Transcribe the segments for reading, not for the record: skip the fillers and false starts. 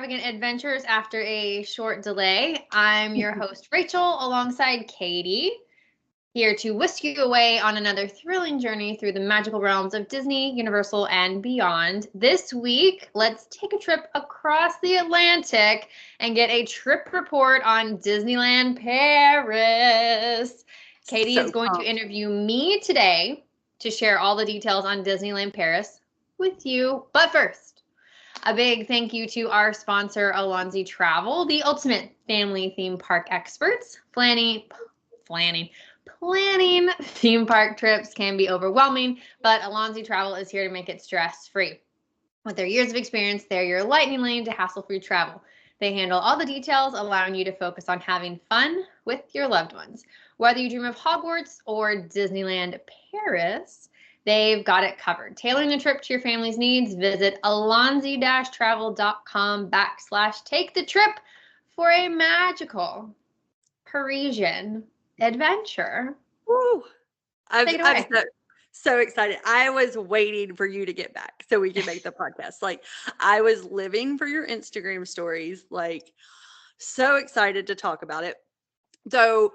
Earstravagant Adventures after a short delay. I'm your host, Rachel, alongside Katie, here to whisk you away on another thrilling journey through the magical realms of Disney, Universal, and beyond. This week, let's take a trip across the Atlantic and get a trip report on Disneyland Paris. Katie is going to interview me today to share all the details on Disneyland Paris with you. But first, a big thank you to our sponsor, Alonzi Travel, the ultimate family theme park experts. Planning theme park trips can be overwhelming, but Alonzi Travel is here to make it stress-free. With their years of experience, they're your lightning lane to hassle-free travel. They handle all the details, allowing you to focus on having fun with your loved ones. Whether you dream of Hogwarts or Disneyland Paris, they've got it covered. Tailoring the trip to your family's needs, visit alonzi-travel.com/take the trip for a magical Parisian adventure. Woo! I'm so excited. I was waiting for you to get back so we can make the podcast. Like, I was living for your Instagram stories, like, so excited to talk about it. So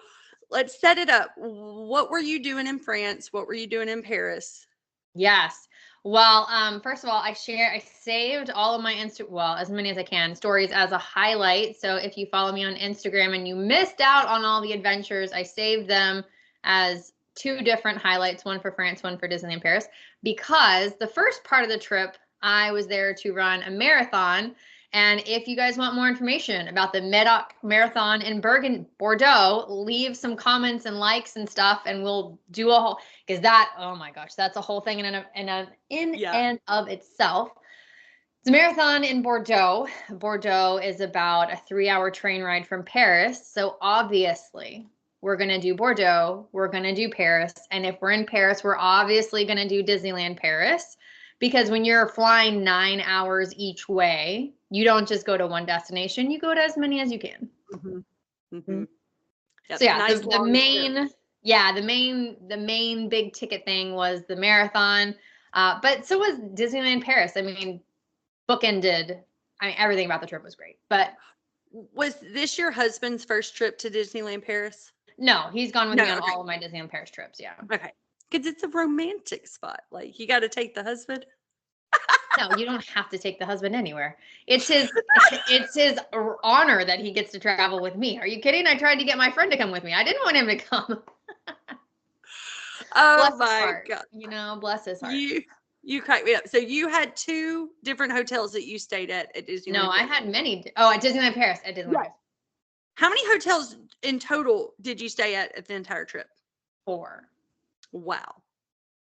let's set it up. What were you doing in France? What were you doing in Paris? Yes. Well, first of all, I saved all of my as many as I can, stories as a highlight. So if you follow me on Instagram and you missed out on all the adventures, I saved them as two different highlights, one for France, one for Disneyland Paris, because the first part of the trip, I was there to run a marathon. And if you guys want more information about the Medoc Marathon in Bordeaux, leave some comments and likes and stuff, and we'll do a whole, because that, oh my gosh, that's a whole thing in and of itself. It's a marathon in Bordeaux. Bordeaux is about a 3-hour train ride from Paris. So obviously, we're going to do Bordeaux, we're going to do Paris, and if we're in Paris, we're obviously going to do Disneyland Paris. Because when you're flying 9 hours each way, you don't just go to one destination. You go to as many as you can. Mm-hmm. Mm-hmm. Yep. So yeah, nice the main big ticket thing was the marathon. But so was Disneyland Paris. I mean, bookended. I mean, everything about the trip was great. But was this your husband's first trip to Disneyland Paris? No, he's gone with me on all of my Disneyland Paris trips. Yeah. Okay. Because it's a romantic spot. Like, you got to take the husband. No, you don't have to take the husband anywhere. It's his honor that he gets to travel with me. Are you kidding? I tried to get my friend to come with me. I didn't want him to come. Oh my God. You know, bless his heart. You cracked me up. So you had 2 different hotels that you stayed at Disneyland. No, I had many. Oh, at Disneyland Paris. At Disneyland Paris. How many hotels in total did you stay at the entire trip? 4. Wow.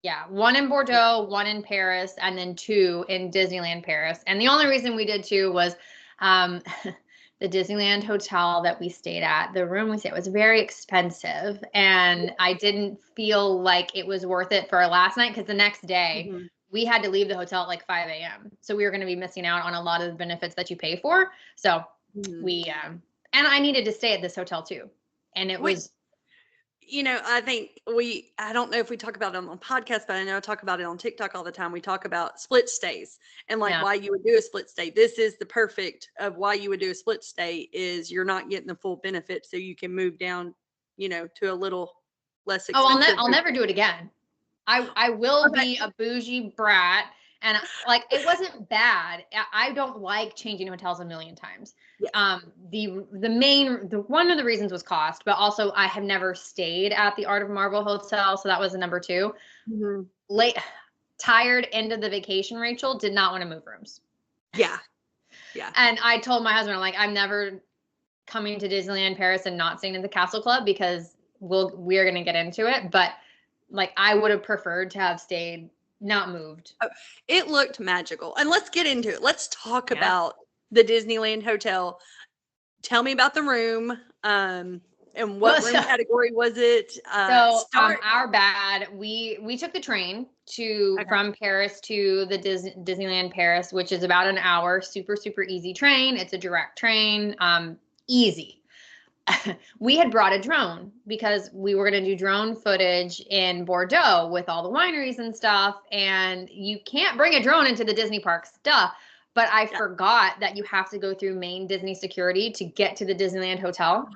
Yeah, 1 in Bordeaux, 1 in Paris, and then 2 in Disneyland Paris. And the only reason we did 2 was the Disneyland hotel that we stayed at. The room we stayed was very expensive, and I didn't feel like it was worth it for our last night because the next day we had to leave the hotel at like 5 a.m. So we were going to be missing out on a lot of the benefits that you pay for. So we and I needed to stay at this hotel too, and it was. You know, I don't know if we talk about it on the podcast, but I know I talk about it on TikTok all the time. We talk about split stays and why you would do a split stay. This is the perfect of why you would do a split stay is you're not getting the full benefit. So you can move down, to a little less expensive. Oh, I'll never do it again. I will be a bougie brat. And like, it wasn't bad. I don't like changing hotels a million times. Yeah. One of the reasons was cost, but also I have never stayed at the Art of Marvel Hotel. So that was the number 2. Tired end of the vacation, Rachel did not want to move rooms. Yeah. Yeah. And I told my husband, I'm never coming to Disneyland Paris and not staying at the Castle Club because we're going to get into it. But like, I would have preferred to have stayed not moved. It looked magical. And let's get into it. Let's talk about the Disneyland Hotel. Tell me about the room. And what room category was it? Our bad. We took the train from Paris to the Disneyland Paris, which is about an hour. Super, super easy train. It's a direct train. Easy. We had brought a drone because we were going to do drone footage in Bordeaux with all the wineries and stuff. And you can't bring a drone into the Disney parks, but I forgot that you have to go through main Disney security to get to the Disneyland hotel.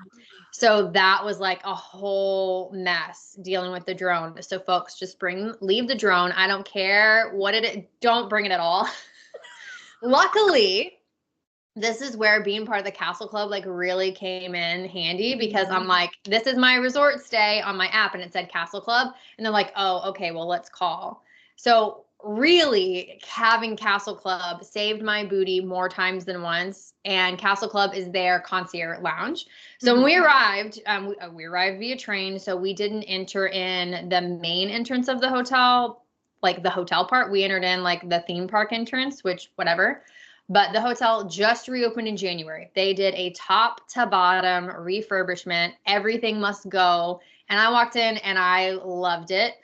So that was like a whole mess dealing with the drone. So folks, just leave the drone. I don't care what it is. Don't bring it at all. Luckily, this is where being part of the Castle Club like really came in handy, because I'm like, this is my resort stay on my app, and it said Castle Club. And they're like, oh, okay, well, let's call. So really having Castle Club saved my booty more times than once. And Castle Club is their concierge lounge. So when we arrived via train. So we didn't enter in the main entrance of the hotel, like the hotel part. We entered in like the theme park entrance, which whatever. But the hotel just reopened in January. They did a top to bottom refurbishment. Everything must go. And I walked in and I loved it.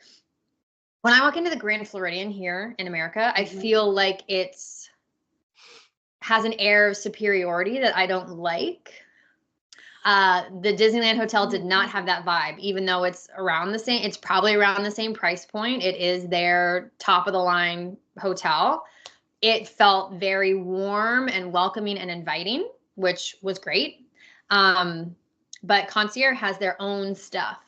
When I walk into the Grand Floridian here in America, I feel like has an air of superiority that I don't like. The Disneyland Hotel did not have that vibe, even though it's probably around the same price point. It is their top of the line hotel. It felt very warm and welcoming and inviting, which was great. But concierge has their own stuff.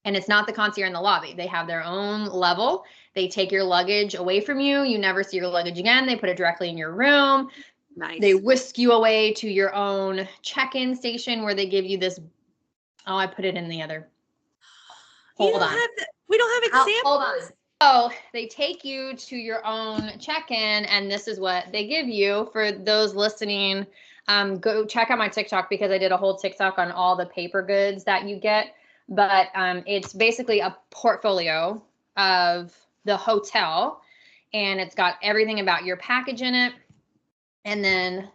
And it's not the concierge in the lobby. They have their own level. They take your luggage away from you. You never see your luggage again. They put it directly in your room. Nice. They whisk you away to your own check-in station where they give you this. Oh, I put it in the other. Hold on. We don't have examples. Hold on. So they take you to your own check-in, and this is what they give you. For those listening, go check out my TikTok, because I did a whole TikTok on all the paper goods that you get. But it's basically a portfolio of the hotel, and it's got everything about your package in it. And then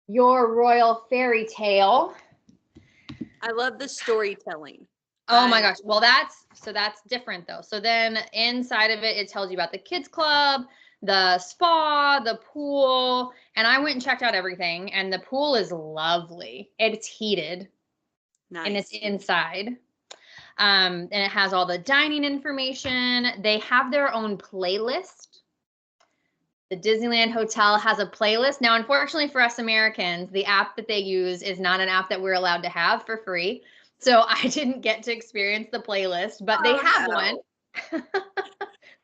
your royal fairy tale. I love the storytelling. Oh my gosh. Well, that's different though. So then inside of it, it tells you about the kids club, the spa, the pool. And I went and checked out everything, and the pool is lovely. It's heated. Nice. And it's inside. And it has all the dining information. They have their own playlist. The Disneyland Hotel has a playlist. Now, unfortunately for us Americans, the app that they use is not an app that we're allowed to have for free. So I didn't get to experience the playlist, but they have one.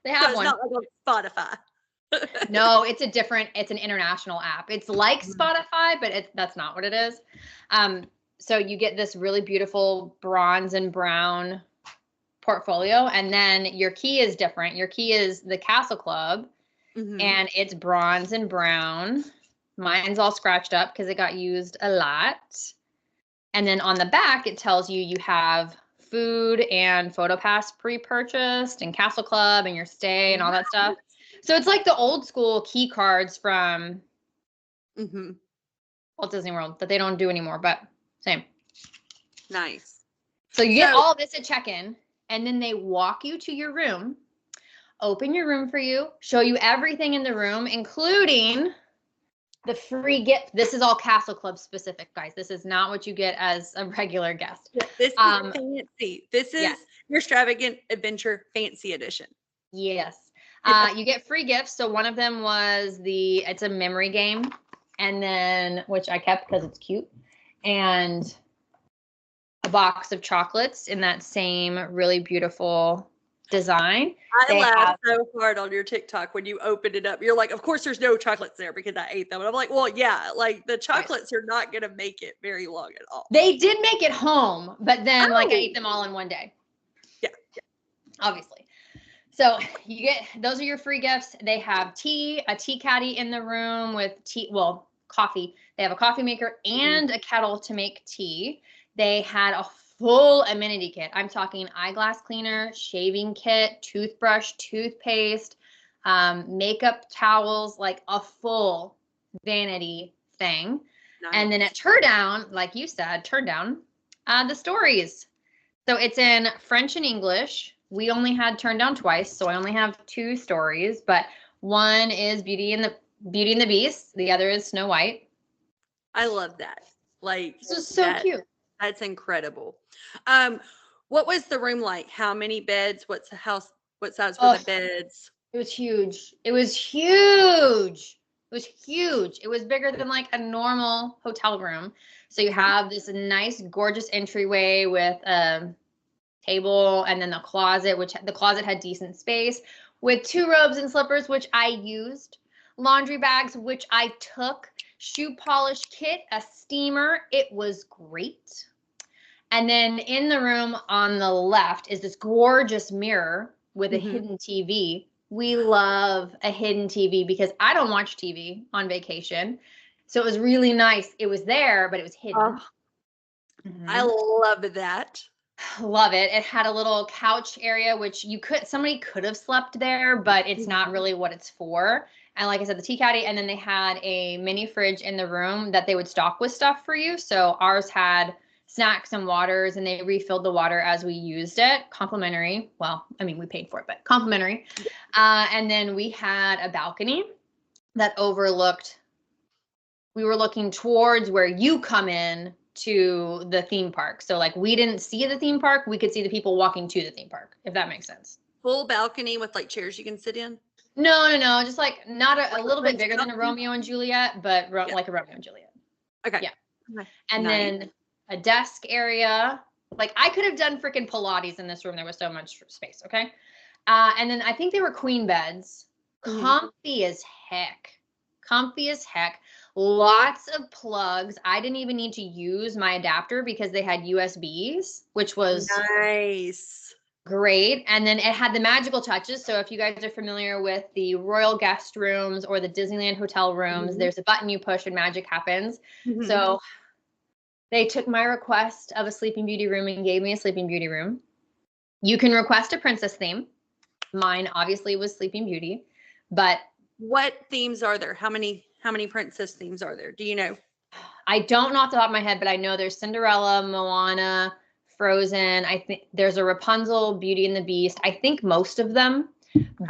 They have one. It's not like on Spotify. No, it's an international app. It's like Spotify, but that's not what it is. So you get this really beautiful bronze and brown portfolio, and then your key is different. Your key is the Castle Club, and it's bronze and brown. Mine's all scratched up because it got used a lot. And then on the back, it tells you have food and PhotoPass pre-purchased, and Castle Club and your stay and all that stuff. So it's like the old school key cards from Walt Disney World that they don't do anymore, but same. Nice. So you get all this at check-in, and then they walk you to your room, open your room for you, show you everything in the room, including the free gift. This is all Castle Club specific, guys. This is not what you get as a regular guest. This is fancy. This is your Earstravagant Adventure Fancy Edition. Yes. You get free gifts. So one of them was it's a memory game, and then, which I kept because it's cute, and a box of chocolates in that same really beautiful design. I laughed so hard on your TikTok when you opened it up. You're like, of course there's no chocolates there because I ate them. And I'm like, well, yeah, like the chocolates are not going to make it very long at all. They did make it home, but then I ate them all in one day. Yeah. Obviously. So those are your free gifts. They have a tea caddy in the room with coffee. They have a coffee maker and a kettle to make tea. They had a full amenity kit. I'm talking eyeglass cleaner, shaving kit, toothbrush, toothpaste, makeup towels, like a full vanity thing. Nice. And then at Turn Down, like you said, the stories. So it's in French and English. We only had Turn Down twice, so I only have 2 stories, but one is Beauty and the Beast. The other is Snow White. I love that. Like, this is so cute. That's incredible. What was the room like? How many beds? What size were the beds? It was huge. It was huge. It was huge. It was bigger than like a normal hotel room. So you have this nice, gorgeous entryway with a table and then the closet, which the closet had decent space with 2 robes and slippers, which I used, laundry bags, which I took, shoe polish kit, a steamer. It was great. And then in the room on the left is this gorgeous mirror with a hidden TV. We love a hidden TV because I don't watch TV on vacation. So it was really nice. It was there, but it was hidden. I love that. Love it. It had a little couch area, which somebody could have slept there, but it's not really what it's for. And like I said, the tea caddy, and then they had a mini fridge in the room that they would stock with stuff for you. So ours had snacks and waters, and they refilled the water as we used it. Complimentary. Well, I mean, we paid for it, but complimentary. And then we had a balcony that overlooked, we were looking towards where you come in to the theme park. So like we didn't see the theme park. We could see the people walking to the theme park, if that makes sense. Full balcony with like chairs you can sit in? No. Just like not a little bit bigger than a Romeo and Juliet, but like a Romeo and Juliet. Okay. Yeah. Okay. And then a desk area. Like I could have done freaking Pilates in this room. There was so much space. Okay. And then I think they were queen beds. Comfy as heck. Comfy as heck. Lots of plugs. I didn't even need to use my adapter because they had USBs, which was nice. Great. And then it had the magical touches. So if you guys are familiar with the Royal Guest Rooms or the Disneyland Hotel Rooms, there's a button you push and magic happens. So they took my request of a Sleeping Beauty room and gave me a Sleeping Beauty room. You can request a princess theme. Mine obviously was Sleeping Beauty, but what themes are there? How many princess themes are there? Do you know? I don't know off the top of my head, but I know there's Cinderella, Moana, Frozen. I think there's a Rapunzel, Beauty and the Beast. I think most of them,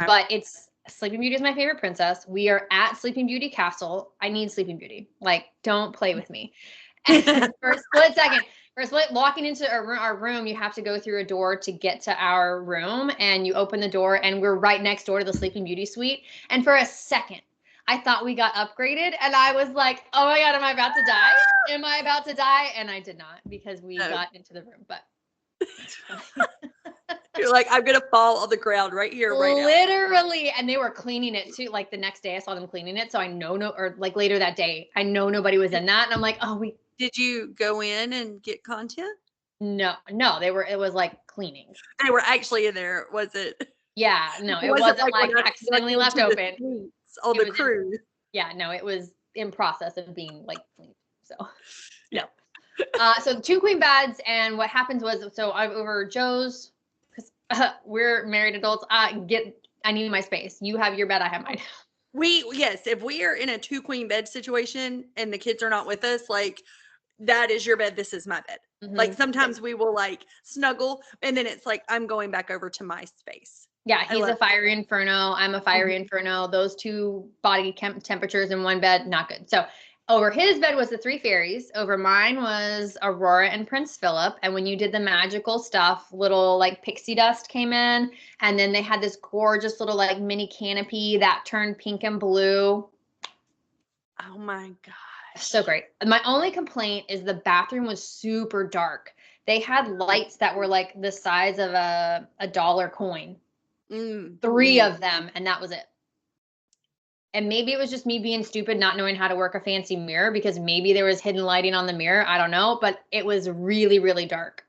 but it's Sleeping Beauty is my favorite princess. We are at Sleeping Beauty Castle. I need Sleeping Beauty. Like, don't play with me. And for a split second, walking into our room, you have to go through a door to get to our room, and you open the door, and we're right next door to the Sleeping Beauty suite. And for a second, I thought we got upgraded, and I was like, oh my God, am I about to die? Am I about to die? And I did not, because we got into the room, but. You're like, I'm going to fall on the ground right here, right now. Literally. And they were cleaning it too. Like the next day I saw them cleaning it. So I know, or like later that day, I know nobody was in that. And I'm like, Did you go in and get content? No, it was like cleaning. They were actually in there, was it? Yeah, no, it wasn't like accidentally left open. On the cruise. Yeah, no, it was in process of being like cleaned. So, no. So 2 queen beds, and what happens was, so I'm over Joe's, because we're married adults. I need my space. You have your bed, I have mine. Yes, if we are in a 2 queen bed situation and the kids are not with us, like that is your bed, this is my bed. Like sometimes we will like snuggle, and then it's like I'm going back over to my space. Yeah, he's a fiery inferno. I'm a fiery inferno. Those 2 body temperatures in one bed, not good. So over his bed was the 3 fairies. Over mine was Aurora and Prince Philip. And when you did the magical stuff, little like pixie dust came in. And then they had this gorgeous little like mini canopy that turned pink and blue. Oh my gosh. So great. My only complaint is the bathroom was super dark. They had lights that were like the size of a dollar coin. 3 of them, and that was it. And maybe it was just me being stupid, not knowing how to work a fancy mirror, because maybe there was hidden lighting on the mirror. I don't know, but it was really, really dark.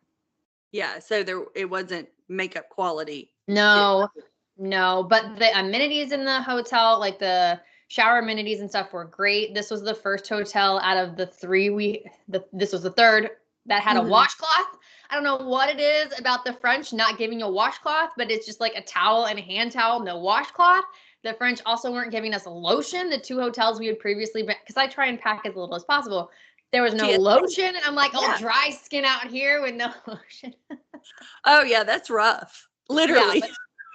Yeah, so it wasn't makeup quality. No, but the amenities in the hotel, like the shower amenities and stuff, were great. This was the first hotel out of the 3 this was the third that had a washcloth. I don't know what it is about the French not giving you a washcloth, but it's just like a towel and a hand towel, no washcloth. The French also weren't giving us a lotion. The 2 hotels we had previously been, because I try and pack as little as possible. There was no lotion, and I'm like, dry skin out here with no lotion. Oh yeah, that's rough. Literally.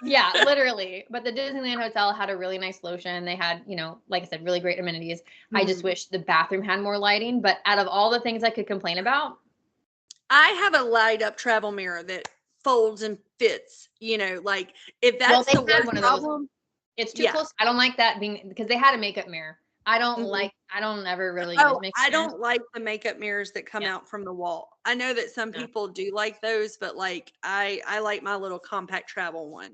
Yeah, literally. But the Disneyland Hotel had a really nice lotion. They had, like I said, really great amenities. I just wish the bathroom had more lighting. But out of all the things I could complain about, I have a light up travel mirror that folds and fits, like if that's the worst problem. It's too close. I don't like that because they had a makeup mirror. I don't ever really use makeup I mirrors. don't like the makeup mirrors that come out from the wall. I know that some people do like those, but like I like my little compact travel one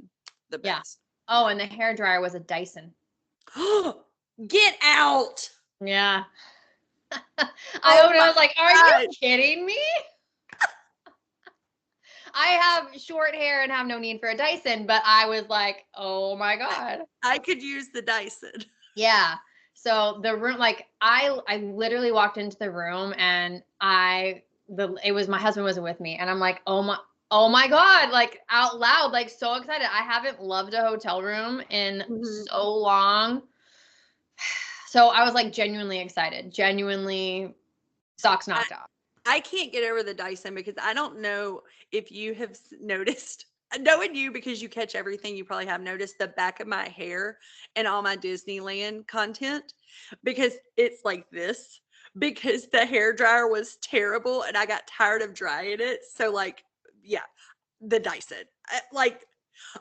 the best. Oh, and the hairdryer was a Dyson. Get out. Yeah. I opened it, I was like, are you kidding me? I have short hair and have no need for a Dyson, but I was like, oh my God. I could use the Dyson. Yeah. So the room, like I literally walked into the room and it was my husband wasn't with me, and I'm like, oh my God, like out loud, like so excited. I haven't loved a hotel room in so long. So I was like genuinely excited, genuinely socks knocked off. I can't get over the Dyson because I don't know if you have noticed, knowing you because you catch everything, you probably have noticed the back of my hair and all my Disneyland content because it's like this because the hair dryer was terrible and I got tired of drying it. So like, yeah, the Dyson, like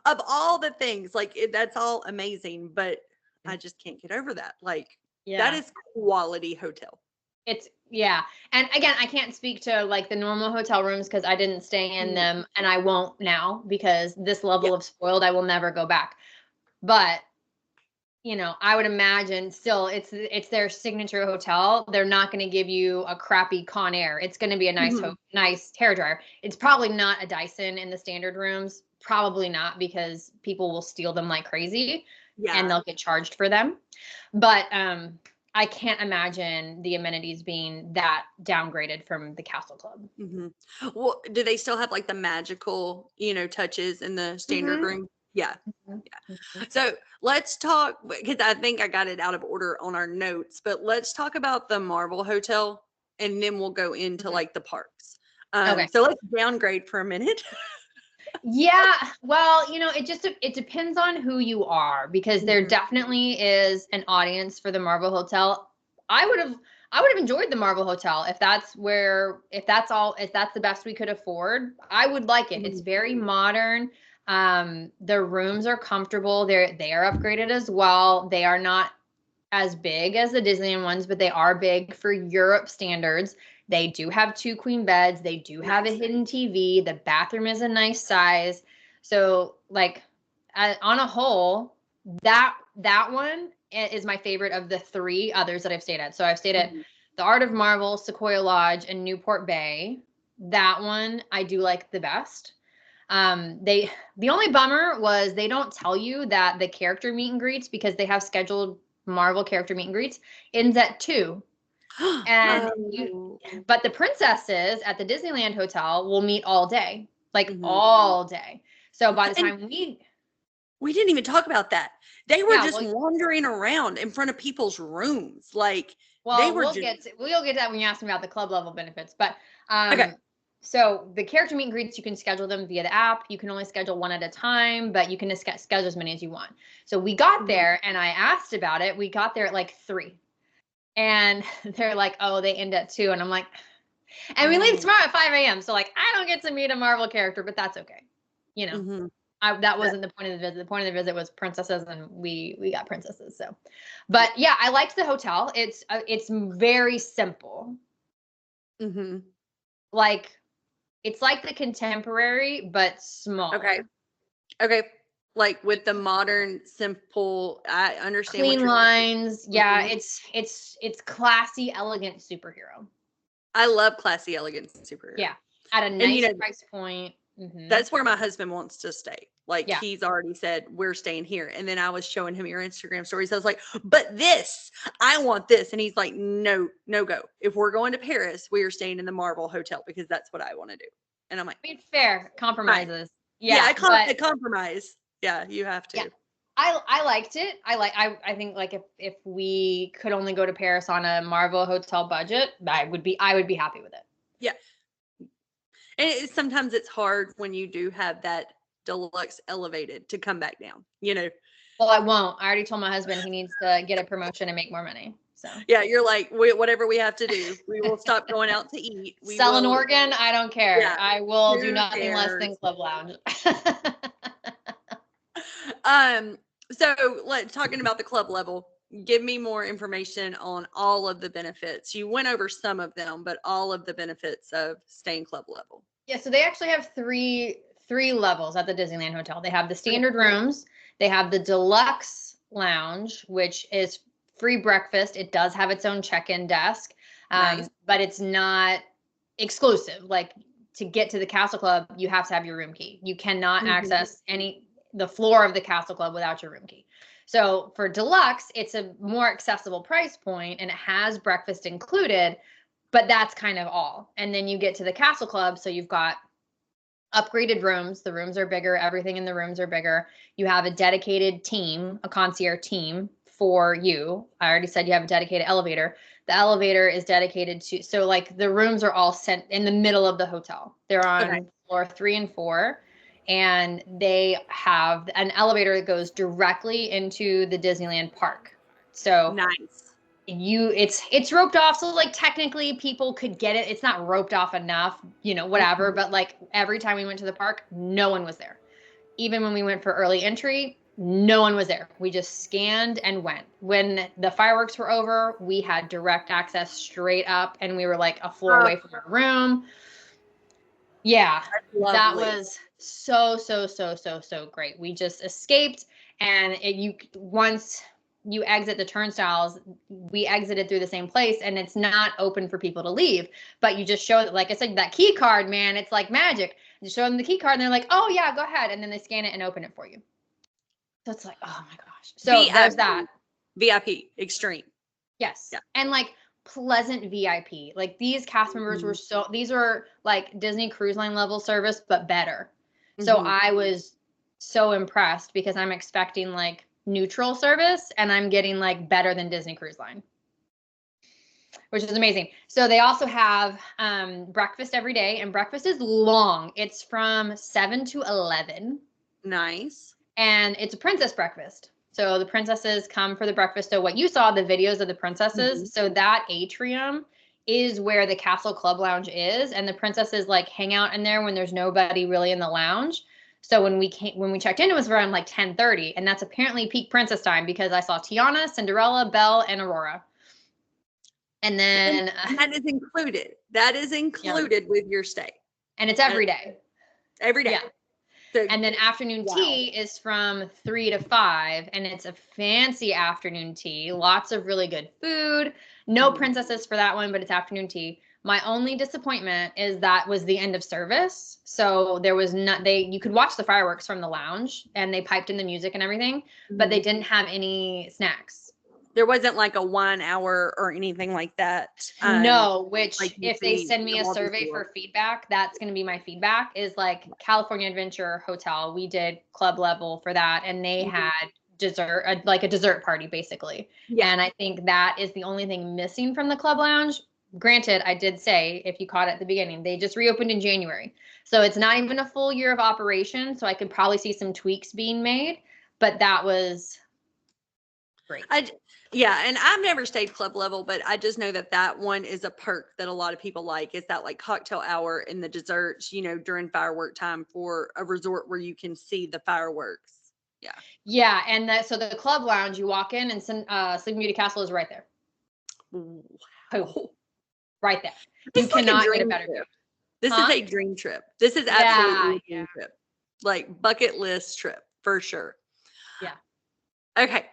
of all the things, like that's all amazing, but I just can't get over that. Like that is quality hotel. And again, I can't speak to like the normal hotel rooms because I didn't stay in them, and I won't now because this level of spoiled, I will never go back. But I would imagine still it's their signature hotel. They're not going to give you a crappy Conair. It's going to be a nice nice hairdryer. It's probably not a Dyson in the standard rooms. Probably not, because people will steal them like crazy and they'll get charged for them. But I can't imagine the amenities being that downgraded from the Castle Club. Well, do they still have like the magical, touches in the standard room? Yeah. So let's talk, because I think I got it out of order on our notes, but let's talk about the Marvel Hotel and then we'll go into like the parks. Okay. So let's downgrade for a minute. Yeah, well, it depends on who you are, because there definitely is an audience for the Marvel Hotel. I would have enjoyed the Marvel Hotel if that's the best we could afford. I would like it. It's very modern. The rooms are comfortable. They are upgraded as well. They are not as big as the Disneyland ones, but they are big for Europe standards. They do have 2 queen beds. They do have a hidden TV. The bathroom is a nice size. So like on a whole, that one is my favorite of the 3 others that I've stayed at. So I've stayed at the Art of Marvel, Sequoia Lodge, and Newport Bay. That one I do like the best. The only bummer was they don't tell you that the character meet and greets, because they have scheduled Marvel character meet and greets, ends at 2. And but the princesses at the Disneyland Hotel will meet all day, like all day. So by the time we didn't even talk about that. They were just wandering around in front of people's rooms. Like, we'll get to that when you ask me about the club level benefits. But so the character meet and greets, you can schedule them via the app. You can only schedule one at a time, but you can schedule as many as you want. So we got there and I asked about it. We got there at like 3. And they're like, oh, they end at 2. And I'm like, and we leave tomorrow at 5 a.m. So like, I don't get to meet a Marvel character, but that's okay. That wasn't the point of the visit. The point of the visit was princesses, and we got princesses. So, but yeah, I liked the hotel. It's very simple. Like, it's like the Contemporary, but small. Okay. Like with the modern, simple, I understand. Clean lines. Yeah, it's classy, elegant superhero. I love classy, elegant superhero. Yeah, at a nice price point. That's where my husband wants to stay. Like he's already said, we're staying here. And then I was showing him your Instagram stories. I was like, but I want this. And he's like, no go. If we're going to Paris, we are staying in the Marvel Hotel because that's what I want to do. And I'm like, I mean, fair compromises. Yeah, a compromise. Yeah, you have to. Yeah. I liked it. I think like if we could only go to Paris on a Marvel Hotel budget, I would be happy with it. Yeah. And sometimes it's hard when you do have that deluxe elevated to come back down, Well, I won't. I already told my husband he needs to get a promotion and make more money. So yeah, you're like, whatever we have to do, we will stop going out to eat. Sell an organ, I don't care. Yeah, I will do nothing less than Club Lounge. So talking about the club level, give me more information on all of the benefits. You went over some of them, but all of the benefits of staying club level. Yeah, so they actually have three levels at the Disneyland Hotel. They have the standard rooms, they have the deluxe lounge, which is free breakfast. It does have its own check-in desk, Nice. but it's not exclusive. Like to get to the Castle Club, you have to have your room key. You cannot access the floor of the Castle Club without your room key. So for deluxe, it's a more accessible price point and it has breakfast included, but that's kind of all. And then you get to the Castle Club, so you've got upgraded rooms. The rooms are bigger. Everything in the rooms are bigger. You have a dedicated team, a concierge team for you. I already said you have a dedicated elevator. The elevator is dedicated to, so like the rooms are all sent in the middle of the hotel. They're on floor 3 and 4. And they have an elevator that goes directly into the Disneyland park. So nice. It's roped off, so like technically people could get it. It's not roped off enough, whatever, but like every time we went to the park, no one was there. Even when we went for early entry, no one was there. We just scanned and went. When the fireworks were over, we had direct access straight up and we were like a floor away from our room. Yeah, that was so great. We just escaped, and once you exit the turnstiles, we exited through the same place, and it's not open for people to leave. But you just show, like I said, that key card, man, it's like magic. You show them the key card, and they're like, "Oh yeah, go ahead," and then they scan it and open it for you. So it's like, oh my gosh. So there's that. VIP Extreme. Yes, yeah. And like pleasant VIP. Like these cast members were these are like Disney Cruise Line level service, but better. So I was so impressed because I'm expecting like neutral service and I'm getting like better than Disney Cruise Line, which is amazing. So they also have breakfast every day, and breakfast is long. It's from 7 to 11. Nice. And it's a princess breakfast. So the princesses come for the breakfast. So what you saw, the videos of the princesses, so that atrium is where the Castle Club Lounge is. And the princesses like hang out in there when there's nobody really in the lounge. So when we checked in, it was around like 10:30. And that's apparently peak princess time because I saw Tiana, Cinderella, Belle, and Aurora. And then that is included. That is included with your stay. And it's every day. Every day. Yeah. So, and then afternoon tea is from 3 to 5, and it's a fancy afternoon tea. Lots of really good food. No princesses for that one, but it's afternoon tea. My only disappointment is that was the end of service. So there was you could watch the fireworks from the lounge, and they piped in the music and everything, but they didn't have any snacks. There wasn't like a 1 hour or anything like that. No, which like if they send me a survey for feedback, that's going to be my feedback is like California Adventure Hotel. We did club level for that, and they had dessert, like a dessert party basically. Yeah. And I think that is the only thing missing from the club lounge. Granted, I did say, if you caught it at the beginning, they just reopened in January. So it's not even a full year of operation. So I could probably see some tweaks being made, but that was great. Yeah, and I've never stayed club level, but I just know that one is a perk that a lot of people like, is that like cocktail hour and the desserts, during firework time for a resort where you can see the fireworks. Yeah. Yeah, and so the club lounge, you walk in and Sleeping Beauty Castle is right there. Oh, right there. You cannot get a better view. This is a dream trip. This is absolutely a dream trip. Like bucket list trip for sure. Yeah. Okay.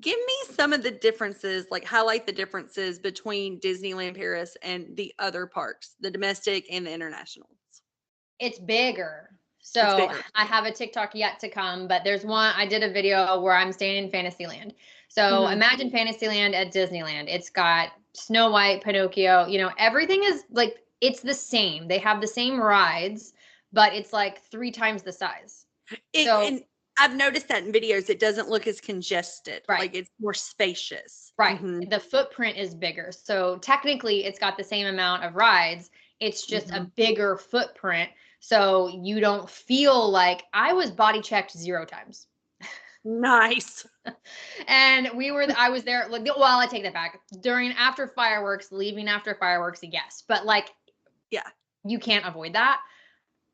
Give me some of the differences, like highlight the differences between Disneyland Paris and the other parks, the domestic and the internationals. It's bigger. So I have a TikTok yet to come, but there's one, I did a video where I'm staying in Fantasyland. So imagine Fantasyland at Disneyland. It's got Snow White, Pinocchio, everything is like, it's the same. They have the same rides, but it's like 3 times the size. And I've noticed that in videos, it doesn't look as congested. Right. Like it's more spacious. Right. The footprint is bigger. So technically it's got the same amount of rides. It's just a bigger footprint. So you don't feel like I was body checked 0 times. Nice. And I was there. Well, I take that back. After fireworks, leaving after fireworks, yes. But like, yeah, you can't avoid that.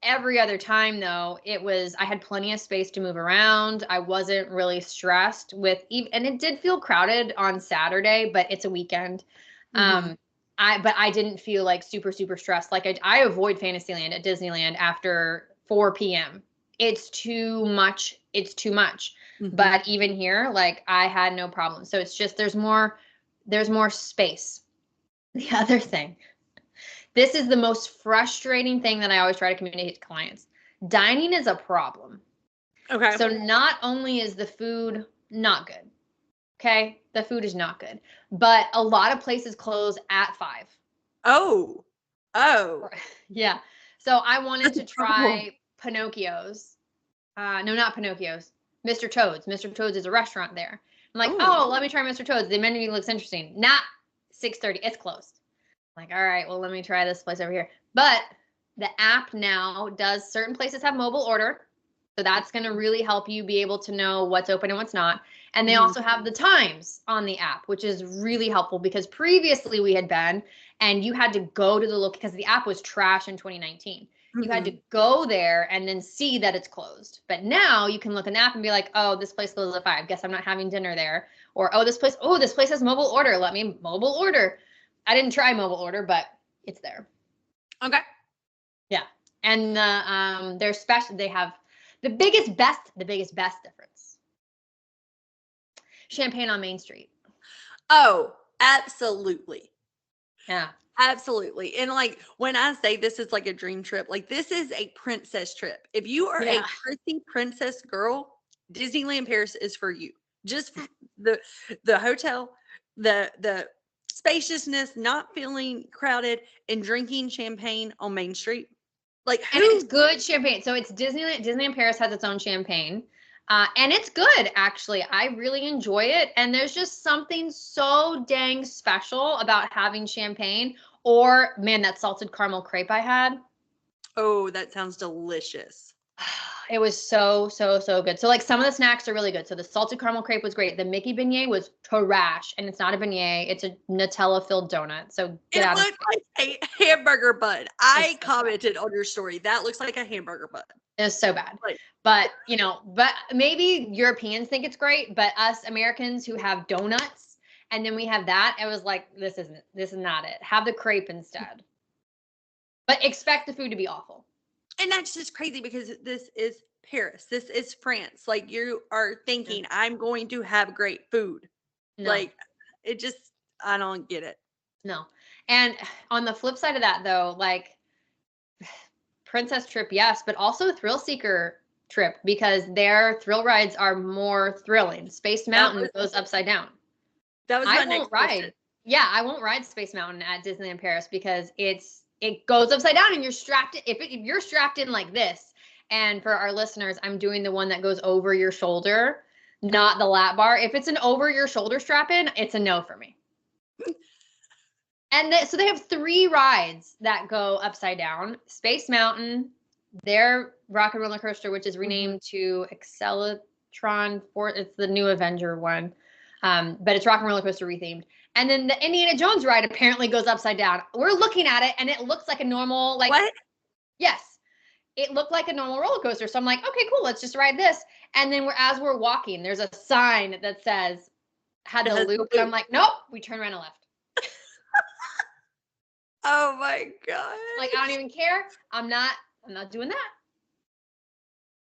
every other time though, I had plenty of space to move around. I wasn't really stressed and it did feel crowded on Saturday, but it's a weekend. But I didn't feel like super, super stressed. Like I avoid Fantasyland at Disneyland after 4 p.m. It's too much. It's too much. But even here, like I had no problem. So it's just, there's more space. The other thing, this is the most frustrating thing that I always try to communicate to clients. Dining is a problem. Okay. So not only is the food not good, okay? The food is not good, but a lot of places close at 5. Oh. Yeah. So I wanted to try Pinocchio's. No, not Pinocchio's. Mr. Toad's. Mr. Toad's is a restaurant there. I'm like, let me try Mr. Toad's. The menu looks interesting. Not 6:30. It's closed. Like, all right, well, let me try this place over here. But the app now does, certain places have mobile order. So that's going to really help you be able to know what's open and what's not. And they also have the times on the app, which is really helpful because previously we had been and you had to go to the location because the app was trash in 2019. You had to go there and then see that it's closed. But now you can look at an app and be like, oh, this place closes at 5. Guess I'm not having dinner there. Or, this place has mobile order. Let me mobile order. I didn't try mobile order, but it's there. Okay. Yeah. And they're special. They have the biggest best difference. Champagne on Main Street. Oh, absolutely. Yeah. Absolutely. And like when I say this is like a dream trip, like this is a princess trip. If you are a prissy princess girl, Disneyland Paris is for you. Just for the hotel, the spaciousness, not feeling crowded, and drinking champagne on Main Street. Like and it's good champagne. So it's Disneyland Paris has its own champagne. And it's good, actually. I really enjoy it. And there's just something so dang special about having champagne. Or, man, that salted caramel crepe I had. Oh, that sounds delicious. It was so, so, so good. So, like, some of the snacks are really good. So the salted caramel crepe was great. The Mickey beignet was trash. And it's not a beignet. It's a Nutella-filled donut. So get out of it. It looked like a hamburger bun. I commented on your story. That looks like a hamburger bun. It was so bad. But, but maybe Europeans think it's great, but us Americans who have donuts and then we have that, it was like, this is not it. Have the crepe instead. But expect the food to be awful. And that's just crazy because this is Paris. This is France. Like you are thinking, I'm going to have great food. No. Like it just, I don't get it. No. And on the flip side of that though, like, princess trip, yes, but also thrill seeker trip because their thrill rides are more thrilling. Space Mountain goes upside down. That was my next question. Yeah, I won't ride Space Mountain at Disneyland Paris because it goes upside down and you're strapped. If you're strapped in like this, and for our listeners, I'm doing the one that goes over your shoulder, not the lap bar. If it's an over your shoulder strap in, it's a no for me. And so they have 3 rides that go upside down. Space Mountain, their Rock and Roller Coaster, which is renamed to Accelatron. It's the new Avenger one. But it's Rock and Roller Coaster rethemed. And then the Indiana Jones ride apparently goes upside down. We're looking at it and it looks like a normal, like, what? Yes. It looked like a normal roller coaster. So I'm like, okay, cool. Let's just ride this. And then as we're walking, there's a sign that says, had the loop. And I'm like, nope, we turn around and left. Oh my God. Like, I don't even care. I'm not doing that.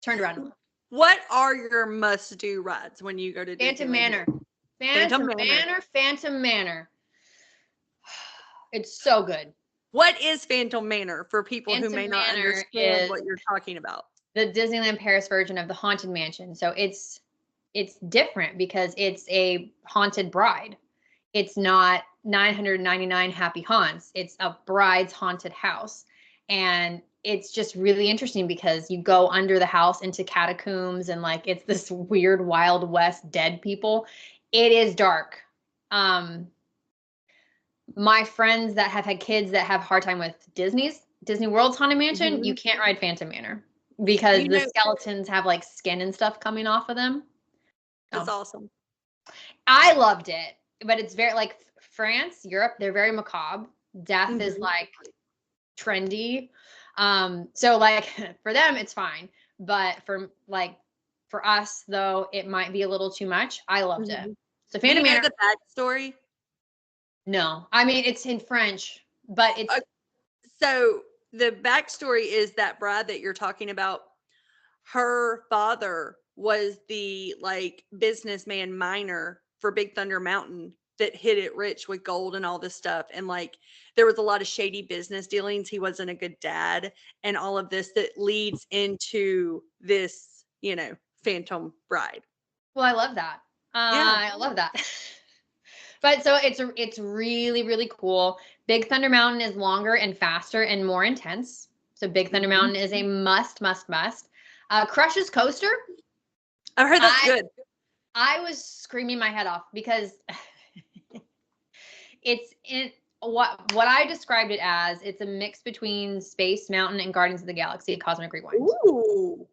Turned around and left. What are your must-do rides when you go to Phantom Manor? Phantom Manor. It's so good. What is Phantom Manor for people who may not understand what you're talking about? The Disneyland Paris version of the Haunted Mansion. So it's different because it's a haunted bride. It's not 999 happy haunts. It's a bride's haunted house. And it's just really interesting because you go under the house into catacombs and like it's this weird Wild West dead people. It is dark. My friends that have had kids that have a hard time with Disney World's Haunted Mansion, you can't ride Phantom Manor because the skeletons have like skin and stuff coming off of them. That's awesome. I loved it, but it's very like France, Europe, they're very macabre. Death is like trendy. So like for them, it's fine. But for us though, it might be a little too much. I loved it. So Do you Phantom know Manor. the backstory? No, I mean, it's in French, but it's. So the backstory is that Bride that you're talking about, her father was the like businessman miner for Big Thunder Mountain that hit it rich with gold and all this stuff. And like there was a lot of shady business dealings. He wasn't a good dad and all of this that leads into this, Phantom Bride. Well, I love that. Yeah. I love that. But so it's really, really cool. Big Thunder Mountain is longer and faster and more intense. So Big Thunder Mountain is a must, must, must. Crush's Coaster. I've heard that's good. I was screaming my head off because it's in what I described it as. It's a mix between Space Mountain and Guardians of the Galaxy Cosmic Rewind. Ooh,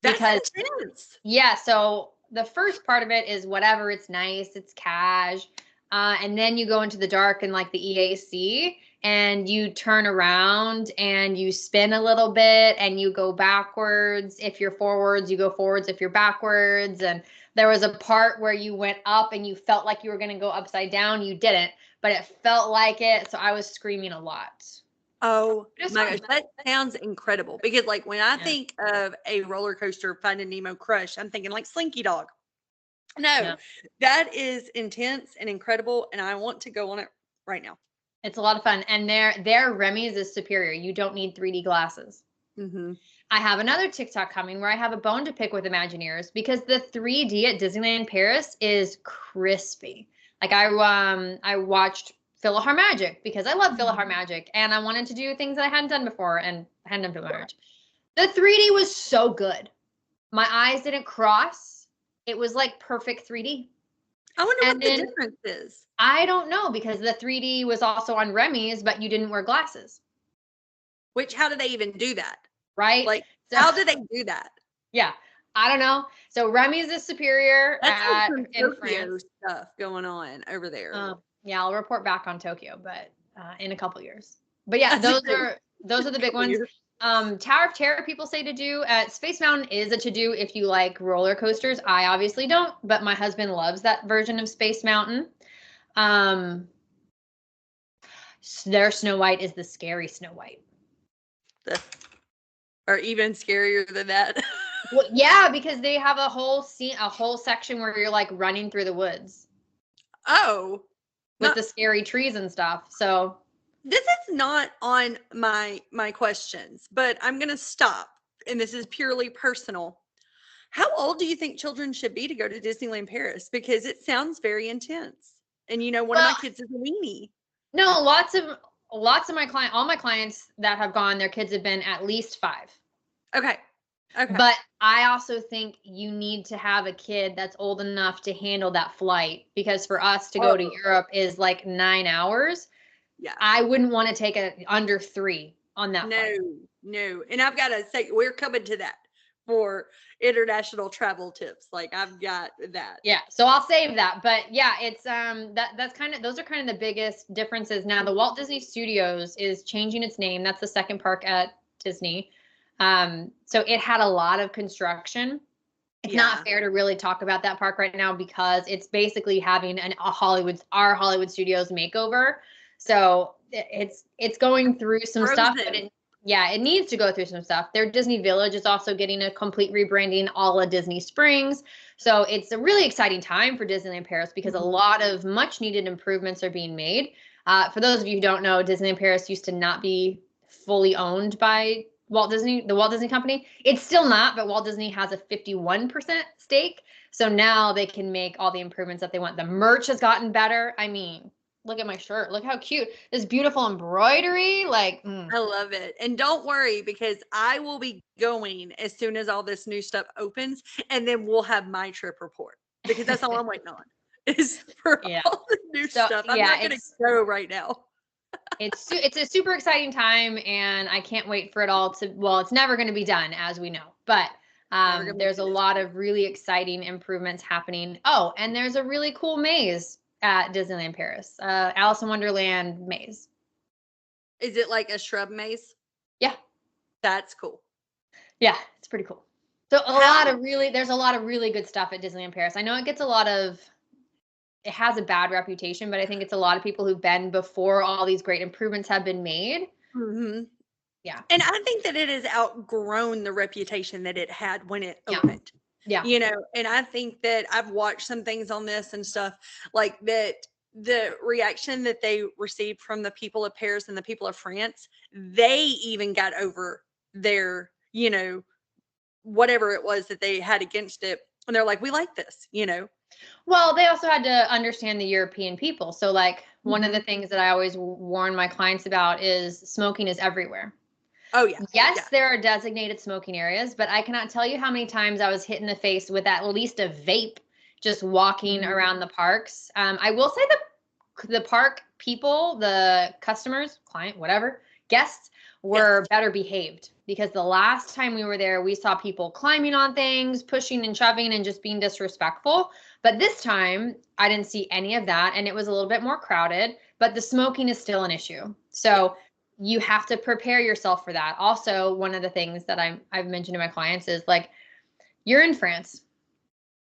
that's intense. Yeah, so the first part of it is whatever, it's nice, it's cash. And then you go into the dark and like the EAC and you turn around and you spin a little bit and you go backwards. If you're forwards, you go forwards. If you're backwards. And there was a part where you went up and you felt like you were going to go upside down. You didn't, but it felt like it. So I was screaming a lot. Oh my gosh, that sounds incredible. Because like when I think of a roller coaster Finding Nemo Crush, I'm thinking like Slinky Dog. No, that is intense and incredible, and I want to go on it right now. It's a lot of fun, and their Remy's is superior. You don't need 3D glasses. I have another TikTok coming where I have a bone to pick with Imagineers because the 3D at Disneyland Paris is crispy. Like I watched PhilharMagic because I love PhilharMagic, and I wanted to do things that I hadn't done before and hadn't done PhilharMagic. The 3D was so good. My eyes didn't cross. It was like perfect 3D. I wonder what the difference is. I don't know because the 3D was also on Remy's, but you didn't wear glasses. How do they even do that? Right? Like, how do they do that? Yeah, I don't know. So Remy's is superior. That's some Tokyo stuff going on over there. Yeah, I'll report back on Tokyo, but in a couple years. But yeah, those are the big ones. Tower of Terror, people say to do. Space Mountain is a to do if you like roller coasters. I obviously don't, but my husband loves that version of Space Mountain. Their Snow White is the scary Snow White. Or even scarier than that. Well, yeah, because they have a whole section where you're like running through the woods. Oh. With the scary trees and stuff. So this is not on my questions, but I'm going to stop. And this is purely personal. How old do you think children should be to go to Disneyland Paris? Because it sounds very intense. And one of my kids is a weenie. No, lots of all my clients that have gone, their kids have been at least 5. Okay. But I also think you need to have a kid that's old enough to handle that flight, because for us to go to Europe is like 9 hours. Yeah. I wouldn't want to take under 3 on that flight. No. And I've got to say, we're coming to that for international travel tips. Like I've got that. Yeah. So I'll save that. But yeah, it's those are kind of the biggest differences. Now the Walt Disney Studios is changing its name. That's the second park at Disney. So it had a lot of construction. It's not fair to really talk about that park right now because it's basically having our Hollywood Studios makeover. So it's going through some stuff, but it needs to go through some stuff. Their Disney Village is also getting a complete rebranding, a la Disney Springs. So it's a really exciting time for Disneyland Paris because a lot of much needed improvements are being made. For those of you who don't know, Disneyland Paris used to not be fully owned by the Walt Disney Company. It's still not, but Walt Disney has a 51% stake. So now they can make all the improvements that they want. The merch has gotten better. I mean, look at my shirt. Look how cute. This beautiful embroidery. I love it. And don't worry, because I will be going as soon as all this new stuff opens, and then we'll have my trip report, because that's all I'm waiting on is for all the new stuff. I'm not going to go right now. It's a super exciting time, and I can't wait for it all it's never going to be done, as we know, but there's a lot of really exciting improvements happening. Oh, and there's a really cool maze at Disneyland Paris, Alice in Wonderland maze. Is it like a shrub maze? Yeah. That's cool. Yeah, it's pretty cool. So there's a lot of really good stuff at Disneyland Paris. I know it has a bad reputation, but I think it's a lot of people who've been before all these great improvements have been made. Mm-hmm. Yeah. And I think that it has outgrown the reputation that it had when it opened. Yeah. And I think that I've watched some things on this and stuff like that. The reaction that they received from the people of Paris and the people of France, they even got over their, whatever it was that they had against it. And they're like, we like this, Well, they also had to understand the European people. So like one of the things that I always warn my clients about is smoking is everywhere. Oh, yeah. Yes, there are designated smoking areas, but I cannot tell you how many times I was hit in the face with at least a vape just walking around the parks. I will say the park people, the customers, client, whatever, guests were better behaved, because the last time we were there, we saw people climbing on things, pushing and shoving and just being disrespectful. But this time I didn't see any of that, and it was a little bit more crowded, but the smoking is still an issue. So you have to prepare yourself for that. Also, one of the things that I've mentioned to my clients is like, you're in France,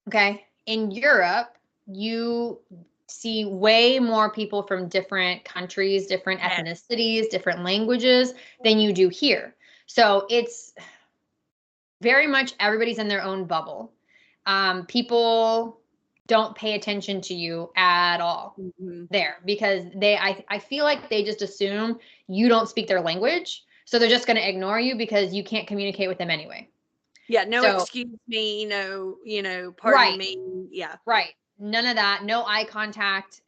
okay? In Europe, you see way more people from different countries, different ethnicities, different languages than you do here. So it's very much everybody's in their own bubble. People don't pay attention to you at all there, because I feel like they just assume you don't speak their language. So they're just going to ignore you because you can't communicate with them anyway. Yeah. No, excuse me. No, pardon me. Yeah. Right. None of that. No eye contact,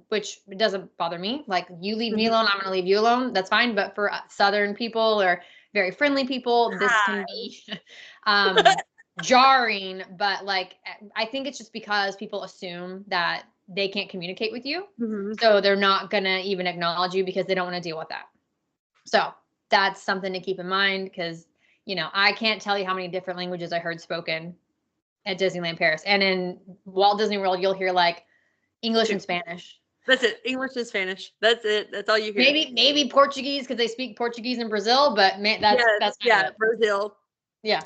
which doesn't bother me. Like, you leave me alone, I'm going to leave you alone. That's fine. But for Southern people or very friendly people, this can be jarring. But like, I think it's just because people assume that they can't communicate with you. So they're not going to even acknowledge you because they don't want to deal with that. So that's something to keep in mind, because, I can't tell you how many different languages I heard spoken at Disneyland Paris. And in Walt Disney World, you'll hear like English and Spanish. That's it. English and Spanish. That's it. That's all you hear. Maybe Portuguese, because they speak Portuguese in Brazil, but that's Brazil. Yeah.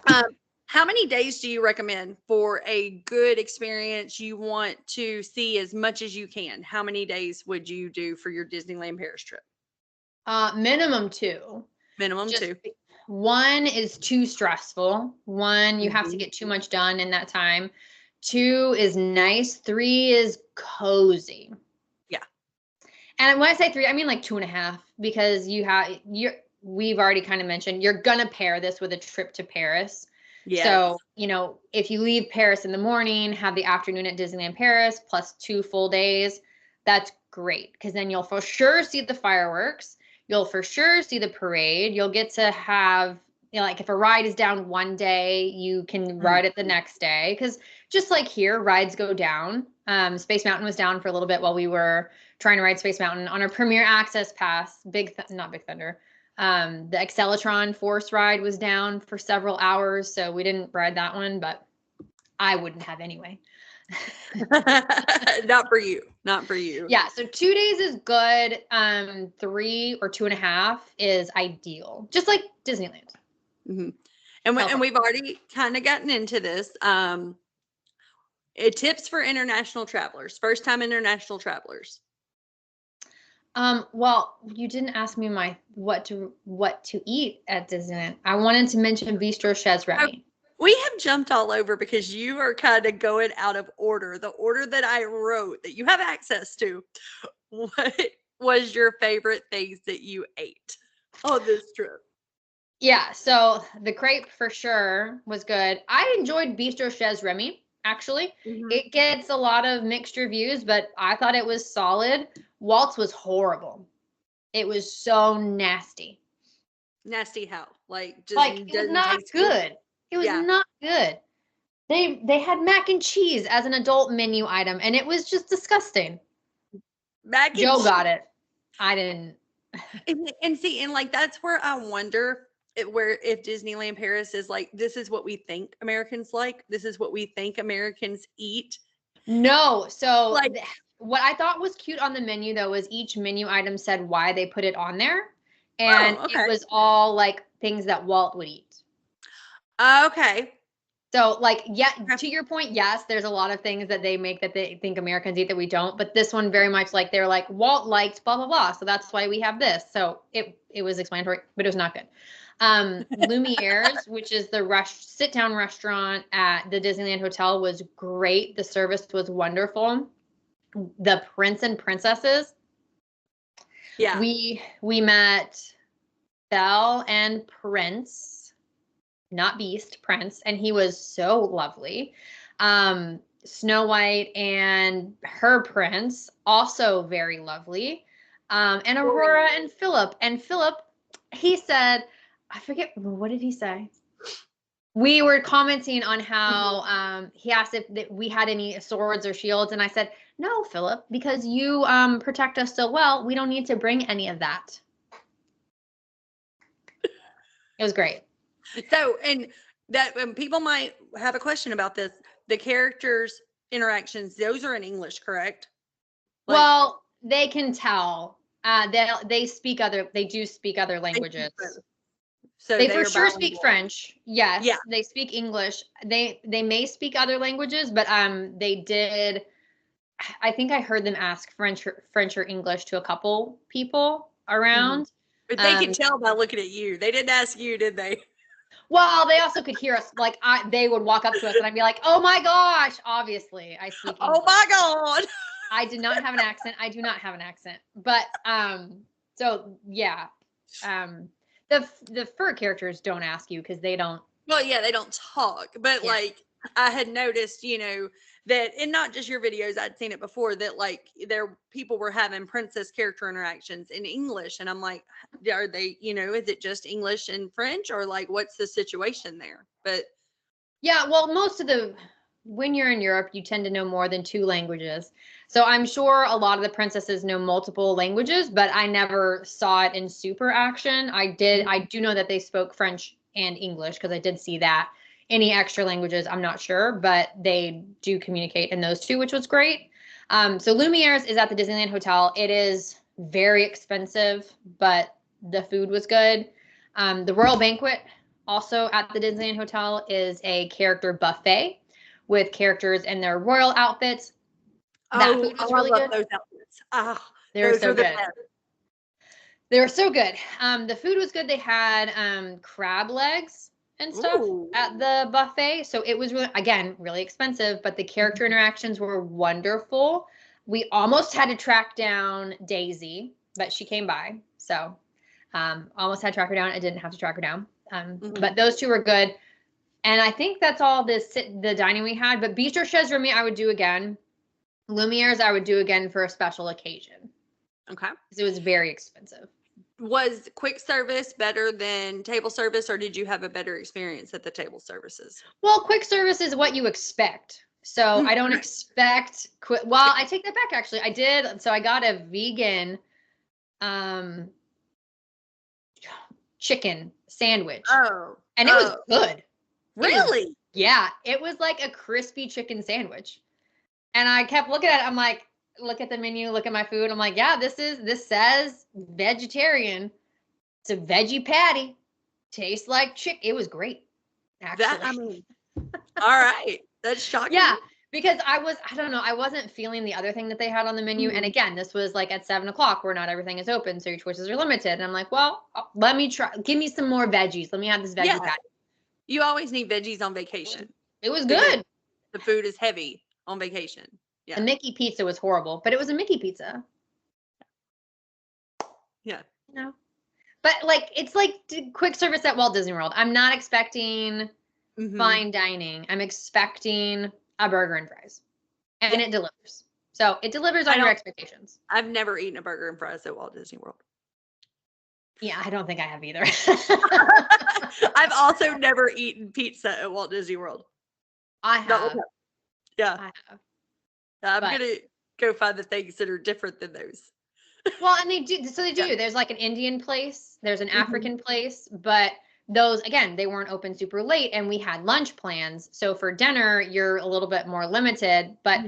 How many days do you recommend for a good experience? You want to see as much as you can. How many days would you do for your Disneyland Paris trip? Minimum 2. Minimum 2. 1 is too stressful. 1, you have to get too much done in that time. 2 is nice. 3 is cozy. Yeah. And when I say 3, I mean like 2.5, because we've already kind of mentioned, you're going to pair this with a trip to Paris. Yes. So, if you leave Paris in the morning, have the afternoon at Disneyland Paris plus 2 full days, that's great, because then you'll for sure see the fireworks. You'll for sure see the parade. You'll get to have, like, if a ride is down one day, you can ride it the next day. Because just like here, rides go down. Space Mountain was down for a little bit while we were trying to ride Space Mountain on our Premier Access Pass. Not Big Thunder. The Accelatron Force ride was down for several hours, so we didn't ride that one, but I wouldn't have anyway. Not for you. Yeah, so 2 days is good. 3 or 2.5 is ideal, just like Disneyland. And we've already kind of gotten into this. Tips for international travelers, first time international travelers. Well, you didn't ask me what to eat at Disneyland. I wanted to mention Bistro Chez Remy. We have jumped all over because you are kind of going out of order. The order that I wrote that you have access to. What was your favorite things that you ate on this trip? Yeah, so the crepe for sure was good. I enjoyed Bistro Chez Remy, actually. It gets a lot of mixed reviews, but I thought it was solid. Walt's was horrible. It was so nasty. Nasty how? Like, it was not good. It was not good. They had mac and cheese as an adult menu item, and it was just disgusting. Joe got it. I didn't. And like, that's where I wonder if Disneyland Paris is like, this is what we think Americans like. This is what we think Americans eat. No. So what I thought was cute on the menu, though, was each menu item said why they put it on there. And okay. it was all like things that Walt would eat. Okay. So like, yeah, to your point, yes, there's a lot of things that they make that they think Americans eat that we don't. But this one very much like they're like, Walt liked blah, blah, blah. So that's why we have this. So it was explanatory, but it was not good. Lumiere's, which is the sit-down restaurant at the Disneyland Hotel, was great. The service was wonderful. The prince and princesses. Yeah. We met Belle and Prince, not Beast, Prince, and he was so lovely. Snow White and her prince, also very lovely. And Aurora and Philip. And Philip, he said, I forget, what did he say? We were commenting on how he asked if we had any swords or shields. And I said, no, Philip, because you protect us so well, we don't need to bring any of that. It was great. So, and that people might have a question about this, the characters' interactions, those are in English, correct? Like, well, they can tell. They do speak other languages. So they for sure speak French. Yes. Yeah. They speak English. They may speak other languages, but they did. I think I heard them ask French or English to a couple people around. But they can tell by looking at you. They didn't ask you, did they? Well, they also could hear us. Like they would walk up to us, and I'd be like, "Oh my gosh!" Obviously, I speak English. Oh my god! I did not have an accent. I do not have an accent. But so yeah, the fur characters don't ask you because they don't. Well, yeah, they don't talk. But like I had noticed, that, and not just your videos, I'd seen it before, that like people were having princess character interactions in English, and I'm like, are they, is it just English and French, or like what's the situation there? But yeah, well, when you're in Europe, you tend to know more than 2 languages. So I'm sure a lot of the princesses know multiple languages, but I never saw it in super action. I do know that they spoke French and English because I did see that. Any extra languages, I'm not sure, but they do communicate in those 2, which was great. So Lumiere's is at the Disneyland Hotel. It is very expensive, but the food was good. The Royal Banquet, also at the Disneyland Hotel, is a character buffet with characters in their royal outfits. That food was really good. Those outfits. They were so good. They were so good. The food was good. They had crab legs and stuff at the buffet. So it was really expensive, but the character interactions were wonderful. We almost had to track down Daisy, but she came by. So almost had to track her down. I didn't have to track her down. But those 2 were good. And I think that's all the dining we had. But Bistro Chez Remy I would do again. Lumiere's I would do again for a special occasion. Okay. Because it was very expensive. Was quick service better than table service, or did you have a better experience at the table services? Well, quick service is what you expect. So I don't expect well, I take that back actually. I did. So I got a vegan chicken sandwich. And it was good. Really? It was like a crispy chicken sandwich. And I kept looking at it. I'm like, look at the menu, look at my food. I'm like, yeah, this says vegetarian. It's a veggie patty. Tastes like chicken. It was great. Actually. All right. That's shocking. Yeah, because I don't know, I wasn't feeling the other thing that they had on the menu. And again, this was like at 7:00 where not everything is open. So your choices are limited. And I'm like, well, let me try. Give me some more veggies. Let me have this veggie patty. You always need veggies on vacation. It was good. The food is heavy on vacation. Yeah. The Mickey pizza was horrible, but it was a Mickey pizza. Yeah. No. But like, it's like quick service at Walt Disney World. I'm not expecting fine dining. I'm expecting a burger and fries. And it delivers. So it delivers on your expectations. I've never eaten a burger and fries at Walt Disney World. Yeah, I don't think I have either. I've also never eaten pizza at Walt Disney World. I have. Yeah. I have. I'm going to go find the things that are different than those. Well, and they do. So they do. Yeah. There's like an Indian place. There's an African place. But those, again, they weren't open super late. And we had lunch plans. So for dinner, you're a little bit more limited. But,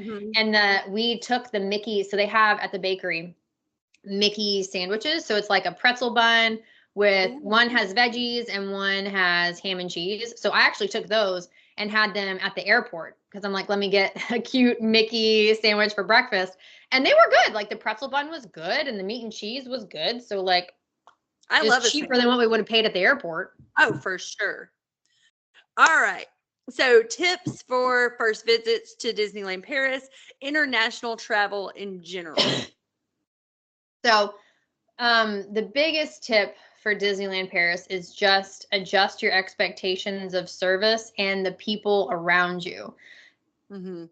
we took the Mickey. So they have at the bakery Mickey sandwiches. So it's like a pretzel bun with one has veggies and one has ham and cheese. So I actually took those and had them at the airport because I'm like, let me get a cute Mickey sandwich for breakfast. And they were good. Like the pretzel bun was good and the meat and cheese was good. So like, I love it. Cheaper than what we would have paid at the airport. Oh, for sure. All right. So tips for first visits to Disneyland Paris, international travel in general. So the biggest tip for Disneyland Paris is just adjust your expectations of service and the people around you. Mm-hmm.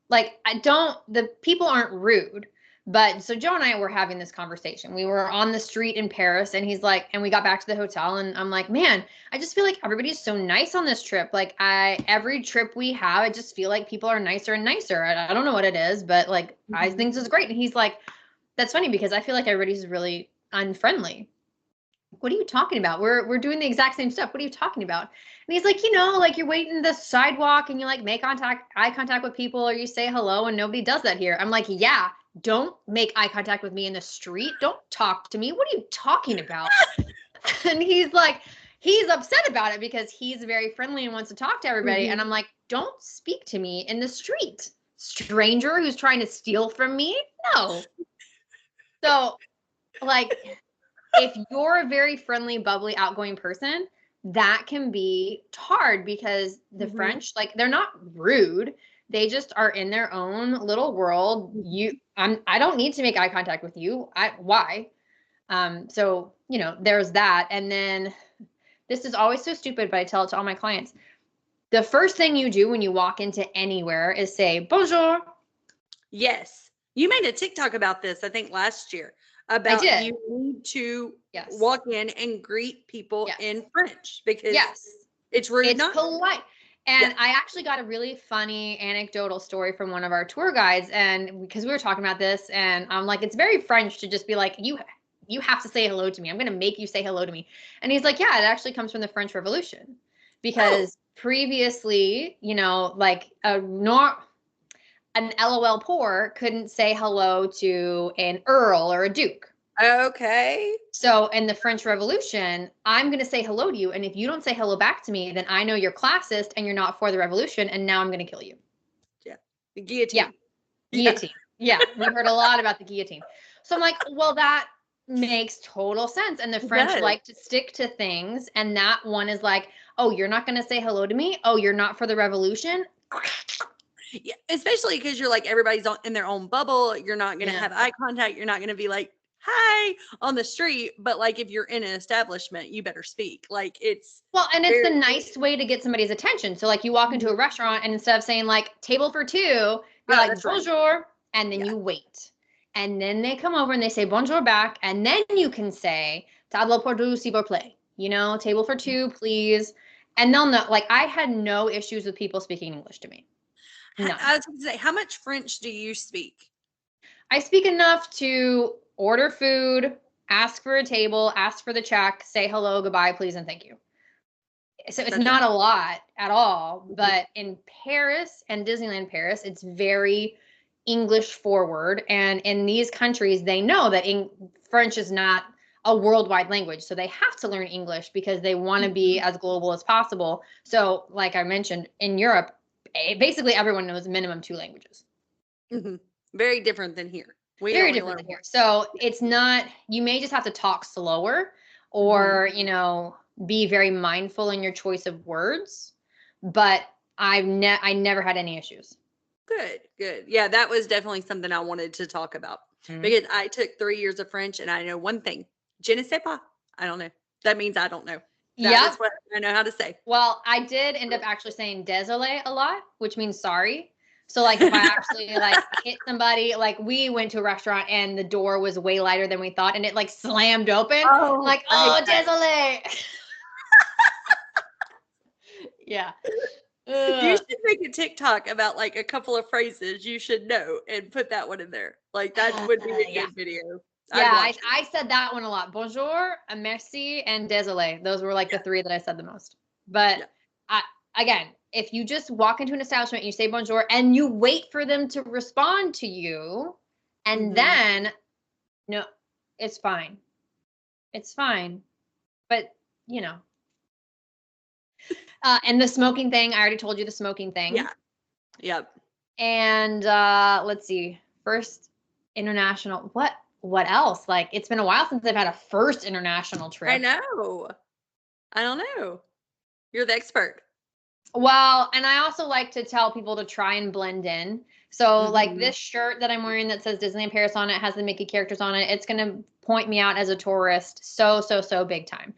Like the people aren't rude, but so Joe and I were having this conversation. We were on the street in Paris and he's like, and we got back to the hotel and I'm like, man, I just feel like everybody's so nice on this trip. Like every trip we have, I just feel like people are nicer and nicer. I don't know what it is, but like, I think this is great. And he's like, that's funny because I feel like everybody's really unfriendly. What are you talking about? We're doing the exact same stuff. What are you talking about? And he's like, like you're waiting the sidewalk and you like make eye contact with people or you say hello and nobody does that here. I'm like, yeah, don't make eye contact with me in the street. Don't talk to me. What are you talking about? And he's like, he's upset about it because he's very friendly and wants to talk to everybody. And I'm like, don't speak to me in the street. Stranger who's trying to steal from me? No. So like, if you're a very friendly, bubbly, outgoing person, that can be hard because the French, like they're not rude. They just are in their own little world. I don't need to make eye contact with you. Why? So, there's that. And then this is always so stupid, but I tell it to all my clients. The first thing you do when you walk into anywhere is say, bonjour. Yes. You made a TikTok about this, I think last year. About you need to walk in and greet people in French because it's rude. It's polite. And I actually got a really funny anecdotal story from one of our tour guides, and because we were talking about this, and I'm like, it's very French to just be like, you have to say hello to me. I'm going to make you say hello to me. And he's like, yeah, it actually comes from the French Revolution because previously, like an LOL poor couldn't say hello to an earl or a duke. Okay. So in the French Revolution, I'm going to say hello to you. And if you don't say hello back to me, then I know you're classist and you're not for the revolution. And now I'm going to kill you. Yeah. The guillotine. Yeah. Guillotine. Yeah. We heard a lot about the guillotine. So I'm like, well, that makes total sense. And the French like to stick to things. And that one is like, oh, you're not going to say hello to me? Oh, you're not for the revolution? Yeah, especially because you're like everybody's in their own bubble. You're not going to have eye contact. You're not going to be like, hi on the street. But like if you're in an establishment, you better speak. Like it's and it's the nice way to get somebody's attention. So like you walk into a restaurant and instead of saying like table for two, you're like bonjour, and then you wait. And then they come over and they say bonjour back, and then you can say table pour deux s'il vous plaît. Table for two, please. And they'll know. Like I had no issues with people speaking English to me. None. I was going to say, how much French do you speak? I speak enough to order food, ask for a table, ask for the check, say hello, goodbye, please, and thank you. So it's not a lot at all, but in Paris and Disneyland Paris, it's very English forward. And in these countries, they know that French is not a worldwide language. So they have to learn English because they want to be as global as possible. So like I mentioned, in Europe, basically everyone knows minimum 2 languages. Very different than here. Very different than here. So it's not, you may just have to talk slower or, be very mindful in your choice of words, but I never had any issues. Good. Yeah, that was definitely something I wanted to talk about because I took 3 years of French and I know one thing. Je ne sais pas. I don't know. That means I don't know. That's what I know how to say. Well, I did end up actually saying désolé a lot, which means sorry. So like if I actually like hit somebody, like we went to a restaurant and the door was way lighter than we thought and it like slammed open. Oh, like, désolé. Yeah. You should make a TikTok about like a couple of phrases you should know and put that one in there. Like that would be a good video. Yeah, I said that one a lot. Bonjour, merci, and désolé. Those were like the 3 that I said the most. But again, if you just walk into an establishment and you say bonjour and you wait for them to respond to you, and then, no, it's fine. It's fine. but you know. And the smoking thing, I already told you the smoking thing. Yeah. Yep. And let's see, first international, what else? Like, it's been a while since I've had a first international trip. I know. I don't know. You're the expert. Well, and I also like to tell people to try and blend in. So like this shirt that I'm wearing that says Disneyland Paris on it, has the Mickey characters on it. It's going to point me out as a tourist so big time.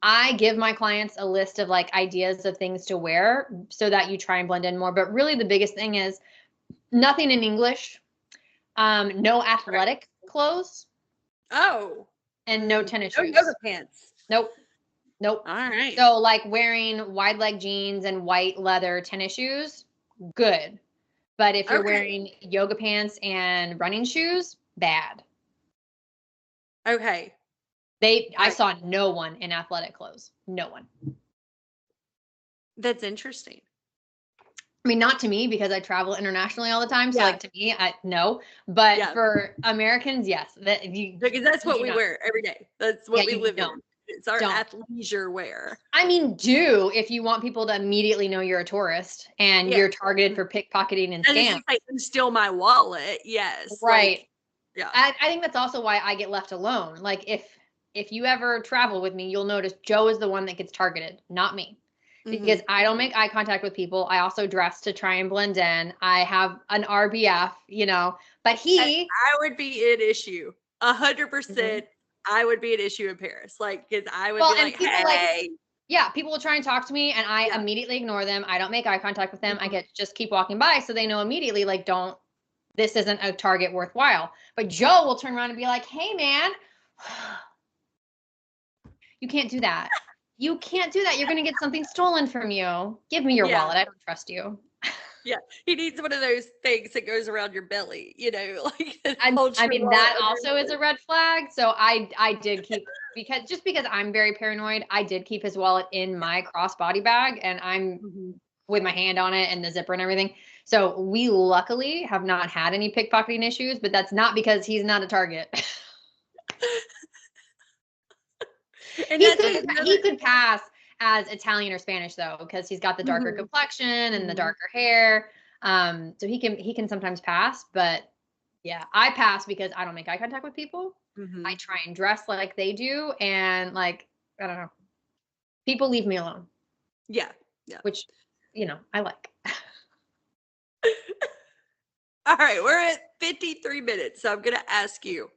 I give my clients a list of like ideas of things to wear so that you try and blend in more. But really the biggest thing is nothing in English, no athletic clothes. Oh. And no tennis shoes. No yoga pants. Nope. All right. So like wearing wide leg jeans and white leather tennis shoes, good. But if you're wearing yoga pants and running shoes, bad. Okay. I saw no one in athletic clothes. No one. That's interesting. I mean, not to me because I travel internationally all the time. So like to me, no. But for Americans, yes. Because that's what we wear every day. That's what we live in. It's our athleisure wear. I mean, if you want people to immediately know you're a tourist and you're targeted for pickpocketing and scams. And steal my wallet. Yes. Right. Yeah. I think that's also why I get left alone. Like if you ever travel with me, you'll notice Joe is the one that gets targeted, not me. Because I don't make eye contact with people. I also dress to try and blend in. I have an RBF, but I would be an issue. 100%. I would be an issue in Paris. Like, because I would be like, hey. People will try and talk to me and I immediately ignore them. I don't make eye contact with them. I just keep walking by so they know immediately, like, this isn't a target worthwhile. But Joe will turn around and be like, hey, man, you can't do that. You can't do that. You're going to get something stolen from you. Give me your wallet. I don't trust you. Yeah. He needs one of those things that goes around your belly, like. I mean, that also is a red flag. So I did keep, because I'm very paranoid, I did keep his wallet in my crossbody bag and I'm with my hand on it and the zipper and everything. So we luckily have not had any pickpocketing issues, but that's not because he's not a target. And he could pass as Italian or Spanish though, because he's got the darker complexion and the darker hair. So he can sometimes pass, but I pass because I don't make eye contact with people. I try and dress like they do. And like, I don't know, people leave me alone. Yeah. Yeah. Which, I like. All right. We're at 53 minutes. So I'm going to ask you,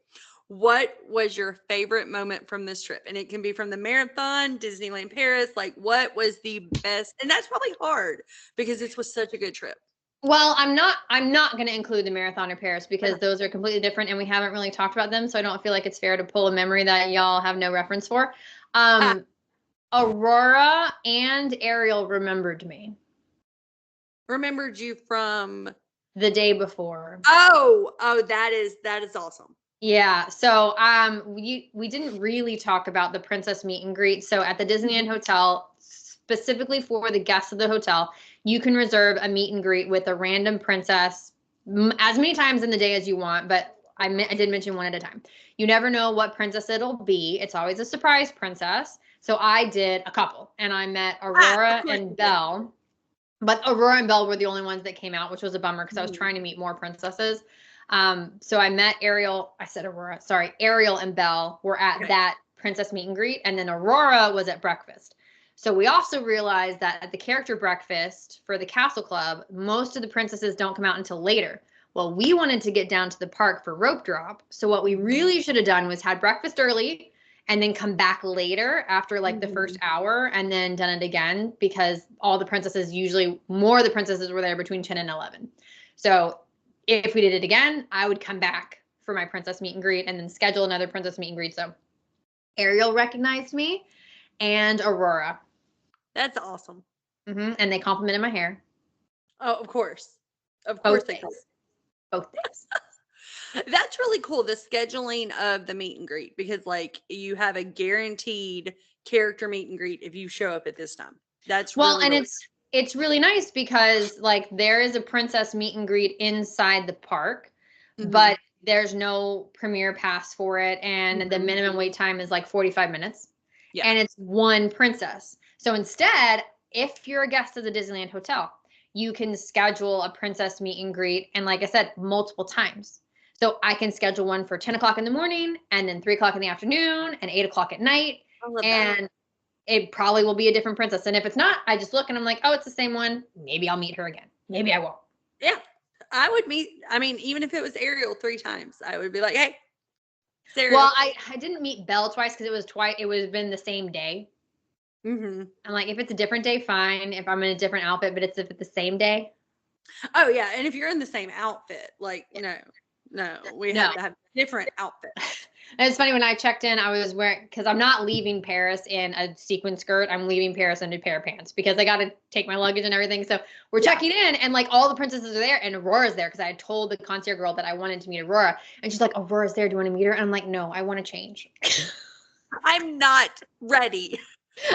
what was your favorite moment from this trip? And it can be from the marathon, Disneyland Paris. Like, what was the best? And that's probably hard because this was such a good trip. Well, I'm not going to include the marathon or Paris because those are completely different and we haven't really talked about them. So I don't feel like it's fair to pull a memory that y'all have no reference for. Aurora and Ariel remembered me. Remembered you from the day before. Oh, that is awesome. Yeah. So we didn't really talk about the princess meet and greet. So at the Disneyland Hotel, specifically for the guests of the hotel, you can reserve a meet and greet with a random princess as many times in the day as you want. But I did mention one at a time. You never know what princess it'll be. It's always a surprise princess. So I did a couple and I met Aurora and Belle. But Aurora and Belle were the only ones that came out, which was a bummer because I was trying to meet more princesses. So I met Ariel. I said Aurora. Sorry. Ariel and Belle were at that princess meet and greet. And then Aurora was at breakfast. So we also realized that at the character breakfast for the Castle Club, most of the princesses don't come out until later. Well, we wanted to get down to the park for rope drop. So what we really should have done was had breakfast early and then come back later after like the first hour and then done it again because all the princesses, usually more of the princesses were there between 10 and 11. So if we did it again, I would come back for my princess meet and greet and then schedule another princess meet and greet. So Ariel recognized me and Aurora. That's awesome. And they complimented my hair. Oh, of course. Of course they complimented. Both days. That's really cool, the scheduling of the meet and greet, because like you have a guaranteed character meet and greet if you show up at this time. That's really and it's really nice because like there is a princess meet and greet inside the park, but there's no premiere pass for it, and the minimum wait time is like 45 minutes. Yeah. And it's one princess. So instead, if you're a guest of the Disneyland Hotel, you can schedule a princess meet and greet. And like I said, multiple times. So I can schedule one for 10 o'clock in the morning and then 3 o'clock in the afternoon and 8 o'clock at night. I love And it probably will be a different princess. And if it's not, I just look and I'm like, oh, it's the same one. Maybe I'll meet her again. Maybe I won't. Yeah. I would meet, I mean, even if it was Ariel 3 times, I would be like, hey, Ariel. Well, I didn't meet Belle twice because it would have been the same day. Mm-hmm. I'm like, if it's a different day, fine. If I'm in a different outfit, but if it's the same day. Oh, yeah. And if you're in the same outfit, like, no, we have to have different outfits. And it's funny, when I checked in, I was wearing, because I'm not leaving Paris in a sequin skirt. I'm leaving Paris in a pair of pants because I got to take my luggage and everything. So we're checking in, and like all the princesses are there, and Aurora's there because I had told the concierge girl that I wanted to meet Aurora, and she's like, Aurora's there. Do you want to meet her? And I'm like, no, I want to change. I'm not ready.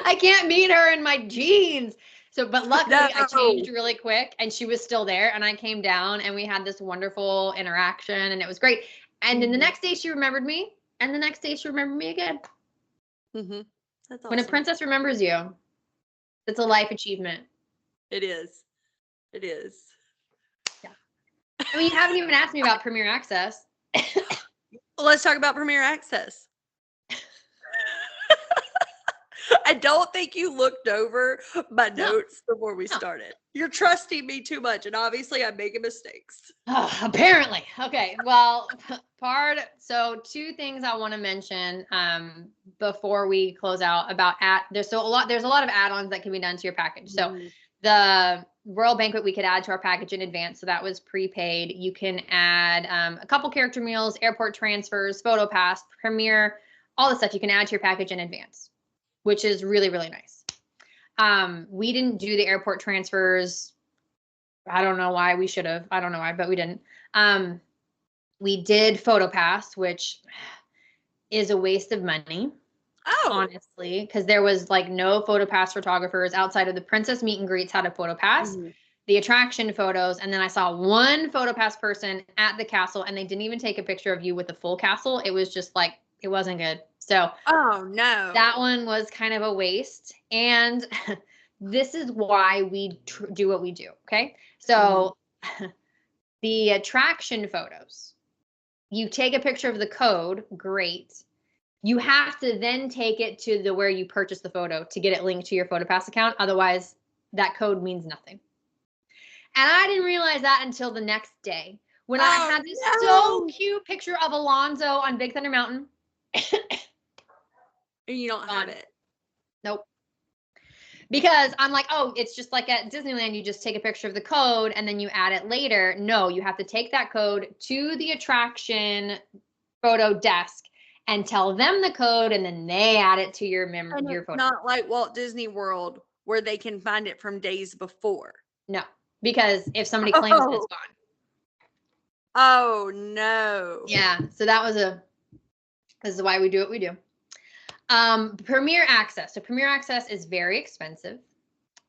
I can't meet her in my jeans. So, but luckily I changed really quick and she was still there, and I came down and we had this wonderful interaction and it was great. And then the next day she remembered me, and the next day she remembered me again. Mm-hmm. That's awesome. When a princess remembers you, it's a life achievement. It is. It is. Yeah. I mean, you haven't even asked me about Premier Access. Well, let's talk about Premier Access. I don't think you looked over my notes before we started. You're trusting me too much, and obviously I'm making mistakes. Apparently. Okay. Well, so 2 things I want to mention before we close out about there's a lot of add-ons that can be done to your package. So the Royal Banquet we could add to our package in advance, so that was prepaid. You can add a couple character meals, airport transfers, photo pass, Premier, all the stuff you can add to your package in advance, which is really, really nice. We didn't do the airport transfers. I don't know why. We should have. I don't know why, but we didn't. We did PhotoPass, which is a waste of money. Oh. Honestly, because there was like no PhotoPass photographers outside of the princess meet and greets had a PhotoPass, the attraction photos, and then I saw one PhotoPass person at the castle, and they didn't even take a picture of you with the full castle. It was just like, it wasn't good. So, oh no, that one was kind of a waste. And this is why we do what we do. Okay. So the attraction photos, you take a picture of the code. Great. You have to then take it to where you purchase the photo to get it linked to your PhotoPass account. Otherwise, that code means nothing. And I didn't realize that until the next day when I had this so cute picture of Alonzo on Big Thunder Mountain. You don't have it. Nope. Because I'm like, oh, it's just like at Disneyland, you just take a picture of the code and then you add it later. No, you have to take that code to the attraction photo desk and tell them the code, and then they add it to your photo. Not like Walt Disney World where they can find it from days before. No, because if somebody claims it, it's gone. Oh no. Yeah, so this is why we do what we do. Premier Access. So Premier Access is very expensive.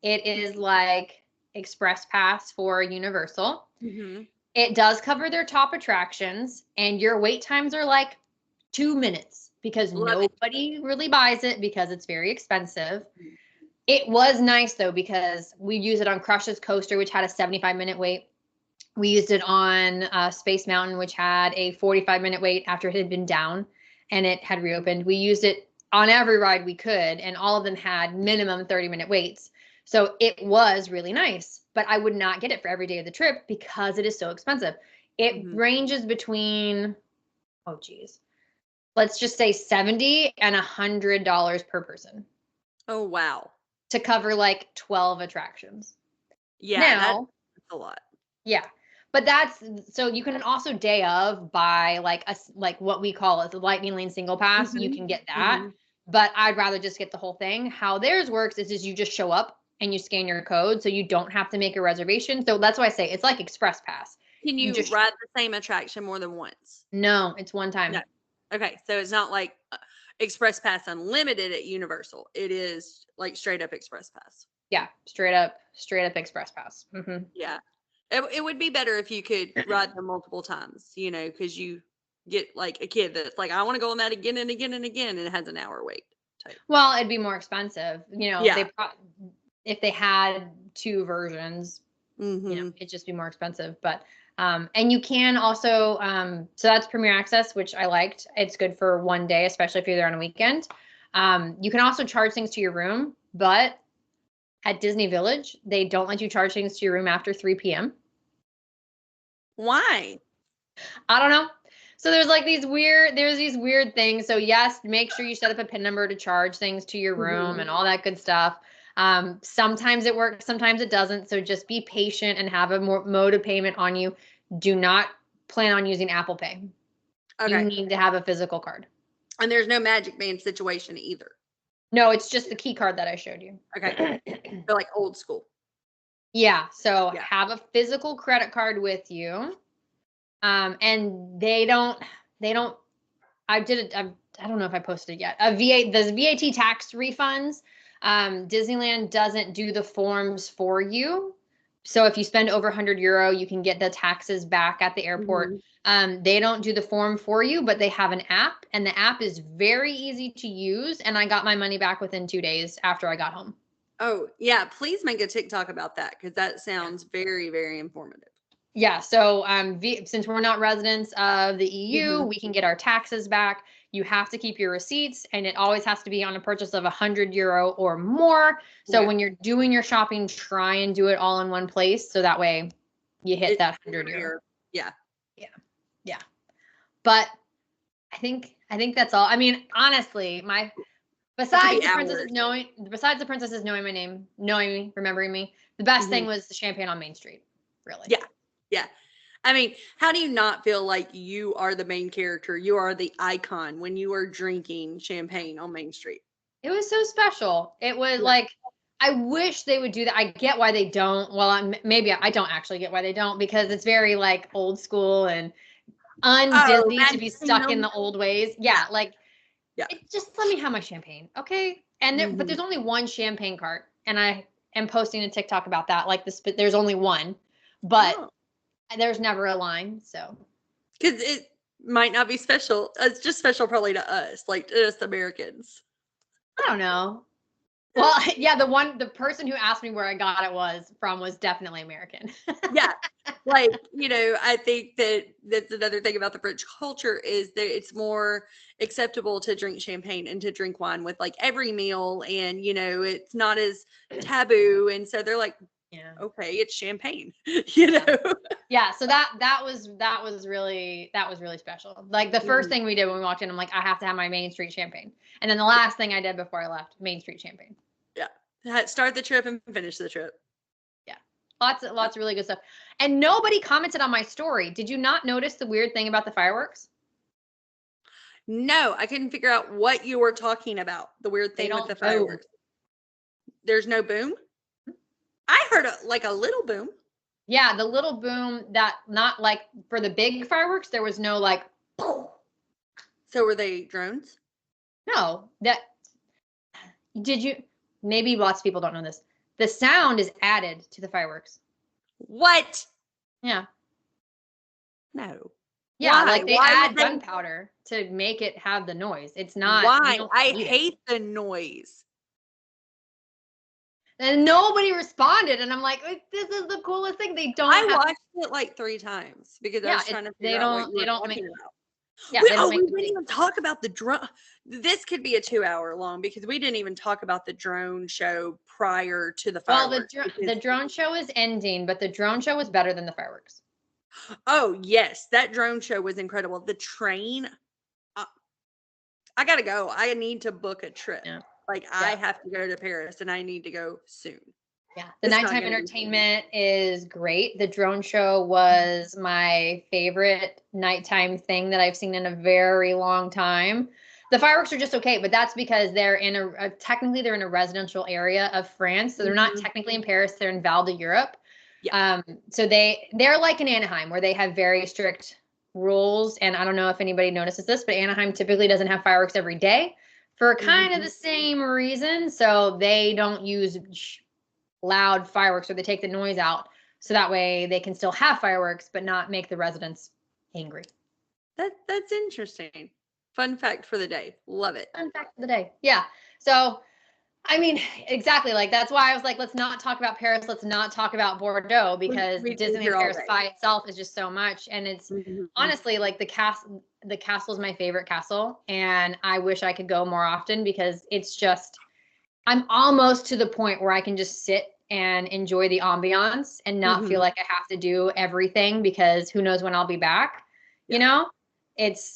It is like Express Pass for Universal. It does cover their top attractions, and your wait times are like 2 minutes because nobody really buys it because it's very expensive. It was nice though, because we use it on Crush's Coaster, which had a 75-minute wait. We used it on Space Mountain, which had a 45-minute wait after it had been down and it had reopened. We used it on every ride we could, and all of them had minimum 30-minute waits. So it was really nice, but I would not get it for every day of the trip because it is so expensive. It ranges between, let's just say $70 and $100 per person. Oh, wow. To cover like 12 attractions. Yeah, now, that's a lot. Yeah. But so you can also day of buy like what we call the Lightning Lane single pass. You can get that, but I'd rather just get the whole thing. How theirs works is you just show up and you scan your code, so you don't have to make a reservation. So that's why I say it's like Express Pass. Can you just ride the same attraction more than once? No, it's one time. No. Okay, so it's not like Express Pass Unlimited at Universal. It is like straight up Express Pass. Yeah, straight up Express Pass. Yeah. It would be better if you could ride them multiple times, because you get like a kid that's like, I want to go on that again and again and again, and it has an hour wait. type. Well, it'd be more expensive. Yeah. If they had 2 versions, it'd just be more expensive. But and you can also so that's Premier Access, which I liked. It's good for one day, especially if you're there on a weekend. You can also charge things to your room, but at Disney Village, they don't let you charge things to your room after 3 p.m. Why? I don't know. So there's these weird things. So yes, make sure you set up a PIN number to charge things to your room and all that good stuff. Sometimes it works, sometimes it doesn't. So just be patient and have a mode of payment on you. Do not plan on using Apple Pay. Okay. You need to have a physical card. And there's no Magic Band situation either. No, it's just the key card that I showed you. Okay. They're like old school. Yeah. So have a physical credit card with you. And they don't, I don't know if I posted it yet. The VAT tax refunds, Disneyland doesn't do the forms for you. So if you spend over €100, you can get the taxes back at the airport. They don't do the form for you, but they have an app, and the app is very easy to use. And I got my money back within 2 days after I got home. Oh, yeah. Please make a TikTok about that, because that sounds very, very informative. Yeah. So since we're not residents of the EU, we can get our taxes back. You have to keep your receipts, and it always has to be on a purchase of €100 or more. So when you're doing your shopping, try and do it all in one place. So that way you hit that €100. Yeah. Yeah. But I think that's all. I mean, honestly, besides the princesses knowing my name, knowing me, remembering me, the best thing was the champagne on Main Street. Really. Yeah. Yeah. I mean, how do you not feel like you are the main character? You are the icon when you are drinking champagne on Main Street. It was so special. It was like, I wish they would do that. I get why they don't. Well, maybe I don't actually get why they don't, because it's very like old school and un-Disney to be stuck in the old ways. Yeah. Just let me have my champagne. Okay. And but there's only one champagne cart, and I am posting a TikTok about that. Like there's only one, but there's never a line. So. Because it might not be special. It's just special probably to us, like to us Americans. I don't know. Well, yeah, the person who asked me where I got it was definitely American. Yeah. Like, I think that's another thing about the French culture is that it's more acceptable to drink champagne and to drink wine with like every meal, and it's not as taboo, and so they're like, okay, it's champagne. Yeah, so that was really special. Like the first thing we did when we walked in, I'm like, I have to have my Main Street champagne. And then the last thing I did before I left, Main Street champagne. Yeah. Start the trip and finish the trip. Yeah. Lots of really good stuff. And nobody commented on my story. Did you not notice the weird thing about the fireworks? No, I couldn't figure out what you were talking about. The weird thing with the fireworks. There's no boom? I heard a little boom. Yeah, the little boom, that not like for the big fireworks, there was no like. So were they drones? No, maybe lots of people don't know this. The sound is added to the fireworks. What? Yeah. No. Yeah, like they add gunpowder to make it have the noise. It's not. Why? I hate the noise. And nobody responded, and I'm like, this is the coolest thing. They don't. I watched it like 3 times because I was trying to figure out what you were talking about. Yeah, we didn't even talk about the drone. This could be a 2-hour long because we didn't even talk about the drone show prior to the fireworks. Well, the drone show is ending, but the drone show was better than the fireworks. Oh, yes. That drone show was incredible. The train, I got to go. I need to book a trip. Yeah. I have to go to Paris, and I need to go soon. Yeah. The nighttime entertainment is great. The drone show was my favorite nighttime thing that I've seen in a very long time. The fireworks are just okay, but that's because they're technically they're in a residential area of France. So they're not technically in Paris. They're in Val d'Europe. Yeah. So they're like in Anaheim, where they have very strict rules. And I don't know if anybody notices this, but Anaheim typically doesn't have fireworks every day for kind of the same reason. So they don't use loud fireworks, or they take the noise out. So that way they can still have fireworks, but not make the residents angry. That's interesting. Fun fact for the day. Love it. Fun fact of the day. Yeah. So, I mean, exactly. Like, that's why I was like, let's not talk about Paris. Let's not talk about Bordeaux, because we Disneyland Paris by itself is just so much. And it's honestly like the castle is my favorite castle. And I wish I could go more often, because it's just, I'm almost to the point where I can just sit and enjoy the ambiance and not feel like I have to do everything, because who knows when I'll be back. You know,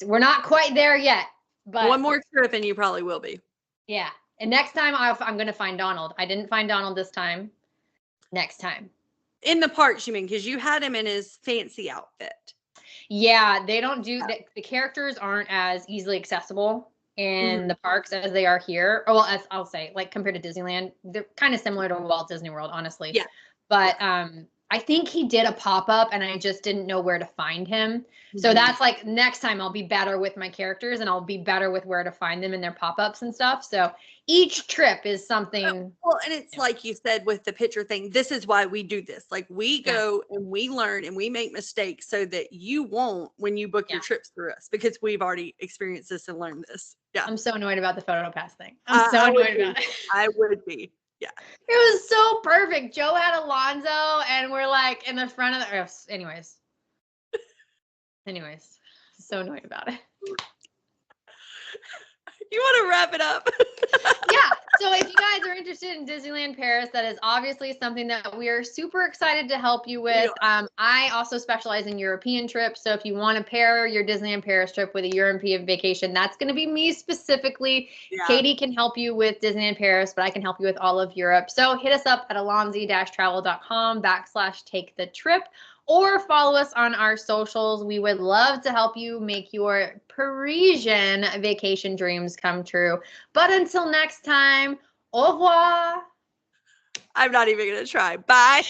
we're not quite there yet, but one more trip and you probably will be. Yeah. And next time I'm going to find Donald. I didn't find Donald this time. Next time. In the parks, you mean, because you had him in his fancy outfit. Yeah, they don't do the characters aren't as easily accessible in the parks as they are here. Or, well, as I'll say, like compared to Disneyland, they're kind of similar to Walt Disney World, honestly. Yeah. But I think he did a pop-up and I just didn't know where to find him. So that's like, next time I'll be better with my characters and I'll be better with where to find them in their pop-ups and stuff. So each trip is something. Well, and it's like you said with the picture thing, this is why we do this. Like, we go and we learn and we make mistakes so that you won't when you book your trips through us, because we've already experienced this and learned this. Yeah. I'm so annoyed about the photo pass thing. I'm so annoyed about it. I would be. Yeah. It was so perfect. Joe had Alonzo and we're like in the front of the anyways, so annoyed about it. You want to wrap it up? Yeah. So if you guys are interested in Disneyland Paris, that is obviously something that we are super excited to help you with. I also specialize in European trips. So if you want to pair your Disneyland Paris trip with a European vacation, that's going to be me specifically. Yeah. Katie can help you with Disneyland Paris, but I can help you with all of Europe. So hit us up at alonzi-travel.com/take-the-trip. Or follow us on our socials. We would love to help you make your Parisian vacation dreams come true. But until next time, au revoir. I'm not even going to try. Bye.